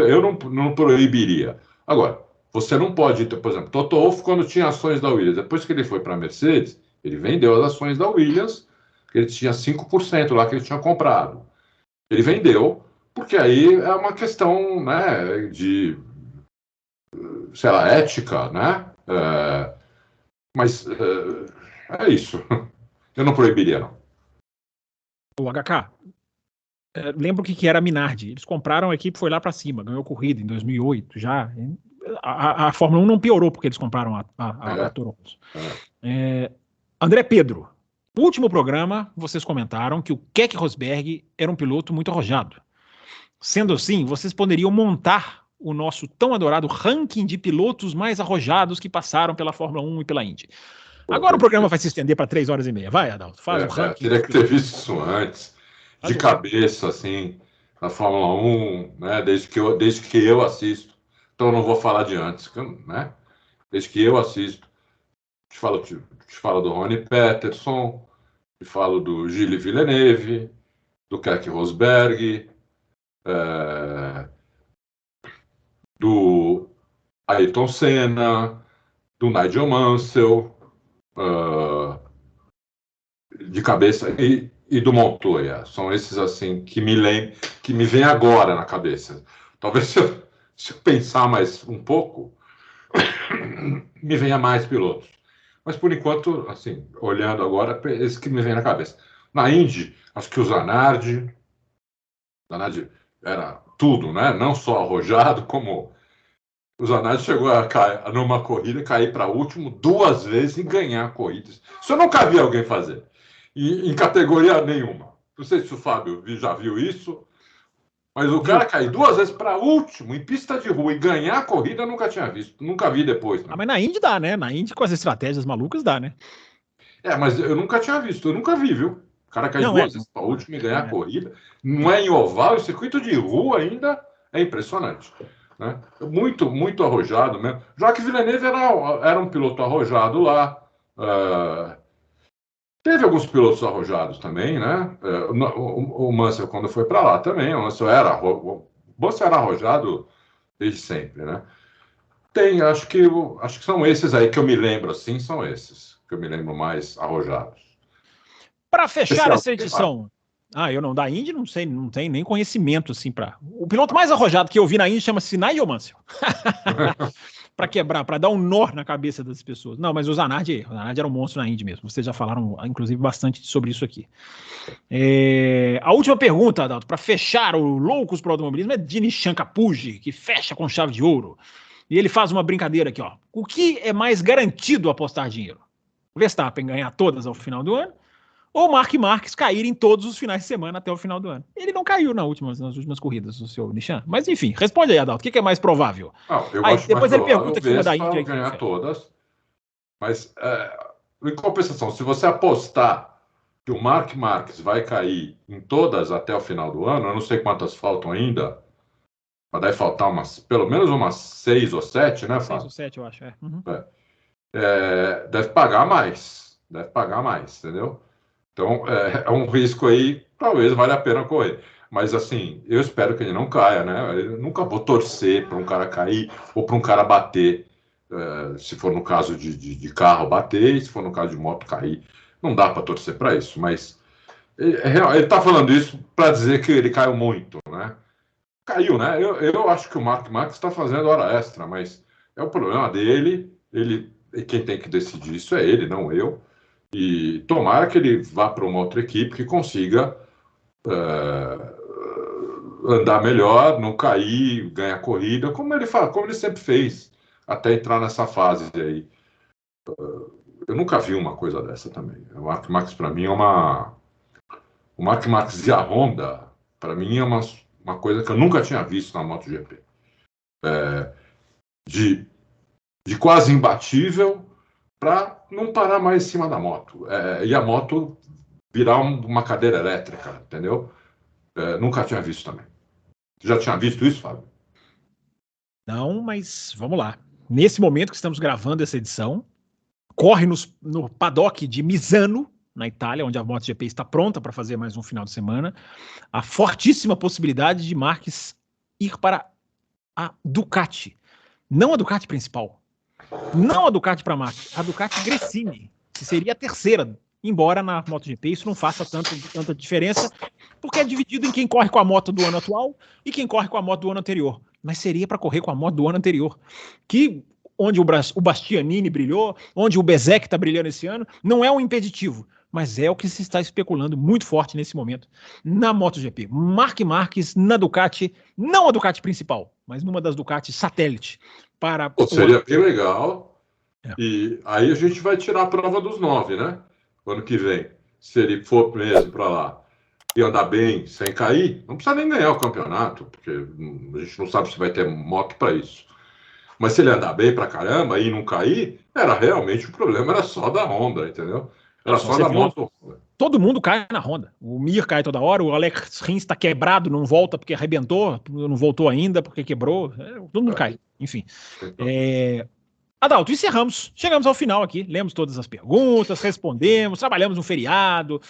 proibiria. Agora, você não pode ter, por exemplo, Toto Wolff, quando tinha ações da Williams, depois que ele foi para a Mercedes, Ele vendeu as ações da Williams, que ele tinha 5% lá que ele tinha comprado. Ele vendeu, porque aí é uma questão, né, de, sei lá, ética, né? Mas é isso. Eu não proibiria, não. O HK, lembra o que era a Minardi. Eles compraram, a equipe foi lá para cima, ganhou corrida em 2008 já. A Fórmula 1 não piorou porque eles compraram a Toro Rosso. André Pedro, no último programa, vocês comentaram que o Keke Rosberg era um piloto muito arrojado. Sendo assim, vocês poderiam montar o nosso tão adorado ranking de pilotos mais arrojados que passaram pela Fórmula 1 e pela Indy. Agora o programa vai se estender para 3 horas e meia. Vai, Adalto, faz o ranking. Teria que ter visto isso antes, de cabeça, assim, na Fórmula 1, né, desde que eu assisto. Então eu não vou falar de antes, né? Desde que eu assisto. Te falo do Ronnie Peterson, te falo do Gilles Villeneuve, do Keke Rosberg, do Ayrton Senna, do Nigel Mansell, de cabeça, e do Montoya. São esses, assim, que me vem agora na cabeça. Talvez se eu pensar mais um pouco, me venha mais pilotos. Mas, por enquanto, assim, olhando agora, esse que me vem na cabeça. Na Indy, acho que o Zanardi era tudo, né? Não só arrojado, como o Zanardi chegou a cair numa corrida e cair para último 2 vezes e ganhar corridas. Isso eu nunca vi alguém fazer. E em categoria nenhuma. Não sei se o Fábio já viu isso, mas o cara cair 2 vezes para último em pista de rua e ganhar a corrida eu nunca tinha visto. Nunca vi depois. Né? Mas na Indy dá, né? Na Indy com as estratégias malucas dá, né? Mas eu nunca tinha visto. Eu nunca vi, viu? O cara cair 2 vezes para último e ganhar a corrida. Não é em oval, o circuito de rua ainda é impressionante. Né? Muito, muito arrojado mesmo. Jacques Villeneuve era um piloto arrojado lá. Teve alguns pilotos arrojados também, né? O Mansell, quando foi para lá também, o Mansell era arrojado desde sempre, né? Acho que são esses aí que eu me lembro, assim, são esses que eu me lembro mais arrojados. Para fechar essa edição, eu não, da Indy não sei, não tem nem conhecimento, assim, para... O piloto mais arrojado que eu vi na Indy chama-se Nigel Mansell. Para quebrar, para dar um nó na cabeça das pessoas. Não, mas o Zanardi era um monstro na Indy mesmo. Vocês já falaram, inclusive, bastante sobre isso aqui. A última pergunta, Adalto, para fechar o Loucos para o Automobilismo, é de Nishan Capuji, que fecha com chave de ouro. E ele faz uma brincadeira aqui, ó. O que é mais garantido apostar dinheiro? Verstappen ganhar todas ao final do ano ou Mark Marques cair em todos os finais de semana até o final do ano? Ele não caiu nas últimas corridas, o seu Nishan. Mas enfim, responde aí, Adalto. O que é mais provável? Depois ele pergunta que uma da Índia ganhar todas. Mas, em compensação, se você apostar que o Mark Marques vai cair em todas até o final do ano, eu não sei quantas faltam ainda, mas deve faltar pelo menos umas 6 ou 7, né, Fábio? 6 ou 7, eu acho. Uhum. Deve pagar mais. Deve pagar mais, entendeu? Então, é um risco aí, talvez valha a pena correr. Mas, assim, eu espero que ele não caia, né? Eu nunca vou torcer para um cara cair ou para um cara bater. Se for no caso de carro, bater. E se for no caso de moto, cair. Não dá para torcer para isso. Mas ele está falando isso para dizer que ele caiu muito, né? Caiu, né? Eu acho que o Mark Marques está fazendo hora extra, mas é o problema dele. Quem tem que decidir isso é ele, não eu. E tomara que ele vá para uma outra equipe que consiga andar melhor, não cair, ganhar corrida, como ele sempre fez, até entrar nessa fase aí. Eu nunca vi uma coisa dessa também. O Mark Marques, para mim, o Mark Marques e a Honda, para mim, é uma coisa que eu nunca tinha visto na MotoGP. De quase imbatível para não parar mais em cima da moto. E a moto virar uma cadeira elétrica, entendeu? Nunca tinha visto também. Já tinha visto isso, Fábio? Não, mas vamos lá. Nesse momento que estamos gravando essa edição, corre no paddock de Misano, na Itália, onde a MotoGP está pronta para fazer mais um final de semana, a fortíssima possibilidade de Marques ir para a Ducati. Não a Ducati principal. Não a Ducati para Marques, a Ducati Gresini. Esse seria a terceira, embora na MotoGP isso não faça tanta diferença, porque é dividido em quem corre com a moto do ano atual e quem corre com a moto do ano anterior. Mas seria para correr com a moto do ano anterior, onde o Bastianini brilhou, onde o Bezzecchi está brilhando esse ano, não é um impeditivo, mas é o que se está especulando muito forte nesse momento na MotoGP. Marc Marquez na Ducati, não a Ducati principal, mas numa das Ducati satélite. Seria bem legal. E aí a gente vai tirar a prova dos 9, né? Ano que vem. Se ele for mesmo para lá e andar bem, sem cair, não precisa nem ganhar o campeonato, porque a gente não sabe se vai ter moto para isso. Mas se ele andar bem pra caramba e não cair, realmente o problema era só da Honda, entendeu? Era só da moto. Todo mundo cai na Honda. O Mir cai toda hora, o Alex Rins está quebrado, não volta porque arrebentou, não voltou ainda porque quebrou. Todo mundo cai. Enfim. Então. Adalto, encerramos. Chegamos ao final aqui. Lemos todas as perguntas, respondemos, trabalhamos no feriado.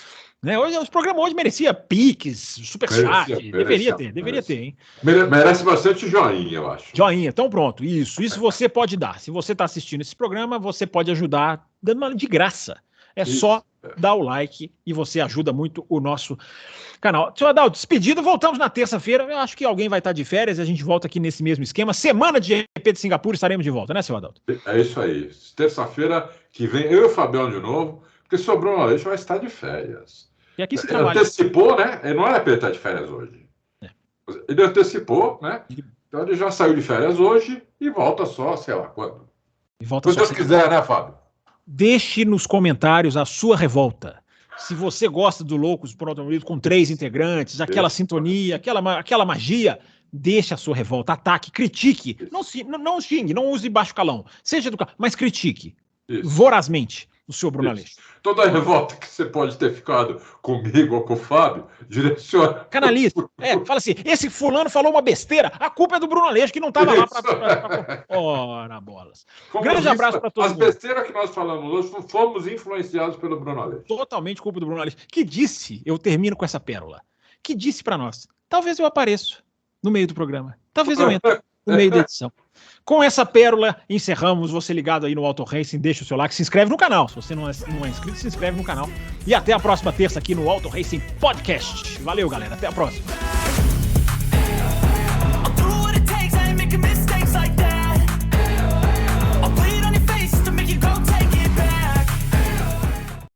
Né? O programa hoje merecia piques, superchat. Deveria ter, hein? Merece bastante joinha, eu acho. Joinha, então pronto. Isso você pode dar. Se você está assistindo esse programa, você pode ajudar dando uma de graça. Só dar o like e você ajuda muito o nosso canal. Senhor Adalto, despedido, voltamos na terça-feira. Eu acho que alguém vai estar de férias e a gente volta aqui nesse mesmo esquema. Semana de GP de Singapura, estaremos de volta, né, senhor Adalto? É isso aí. Terça-feira que vem, eu e o Fabião de novo, porque o Bruno Aleixo vai estar de férias. E aqui se ele trabalha. Antecipou, né? Ele não era para ele estar de férias hoje. Ele antecipou, né? Então ele já saiu de férias hoje e volta só, sei lá quando. Se Deus quiser, né, Fábio? Deixe nos comentários a sua revolta. Se você gosta do Loucos por Automobilismo com 3 integrantes, aquela sintonia, aquela magia, deixe a sua revolta, ataque, critique. Não xingue, não use baixo calão. Seja educado, mas critique. Vorazmente o senhor Bruno Aleixo. Toda a revolta que você pode ter ficado comigo ou com o Fábio, direciona. Canalista. Fala assim, esse fulano falou uma besteira, a culpa é do Bruno Aleixo, que não estava lá para... Ora, bolas. Grande abraço para todos. As besteiras que nós falamos hoje fomos influenciados pelo Bruno Aleixo. Totalmente culpa do Bruno Aleixo. Que disse, eu termino com essa pérola, que disse para nós, talvez eu apareça no meio do programa, talvez eu entre no meio da edição. Com essa pérola, encerramos. Você ligado aí no Auto Racing, deixa o seu like, se inscreve no canal. Se você não é inscrito, se inscreve no canal. E até a próxima terça aqui no Auto Racing Podcast. Valeu, galera. Até a próxima.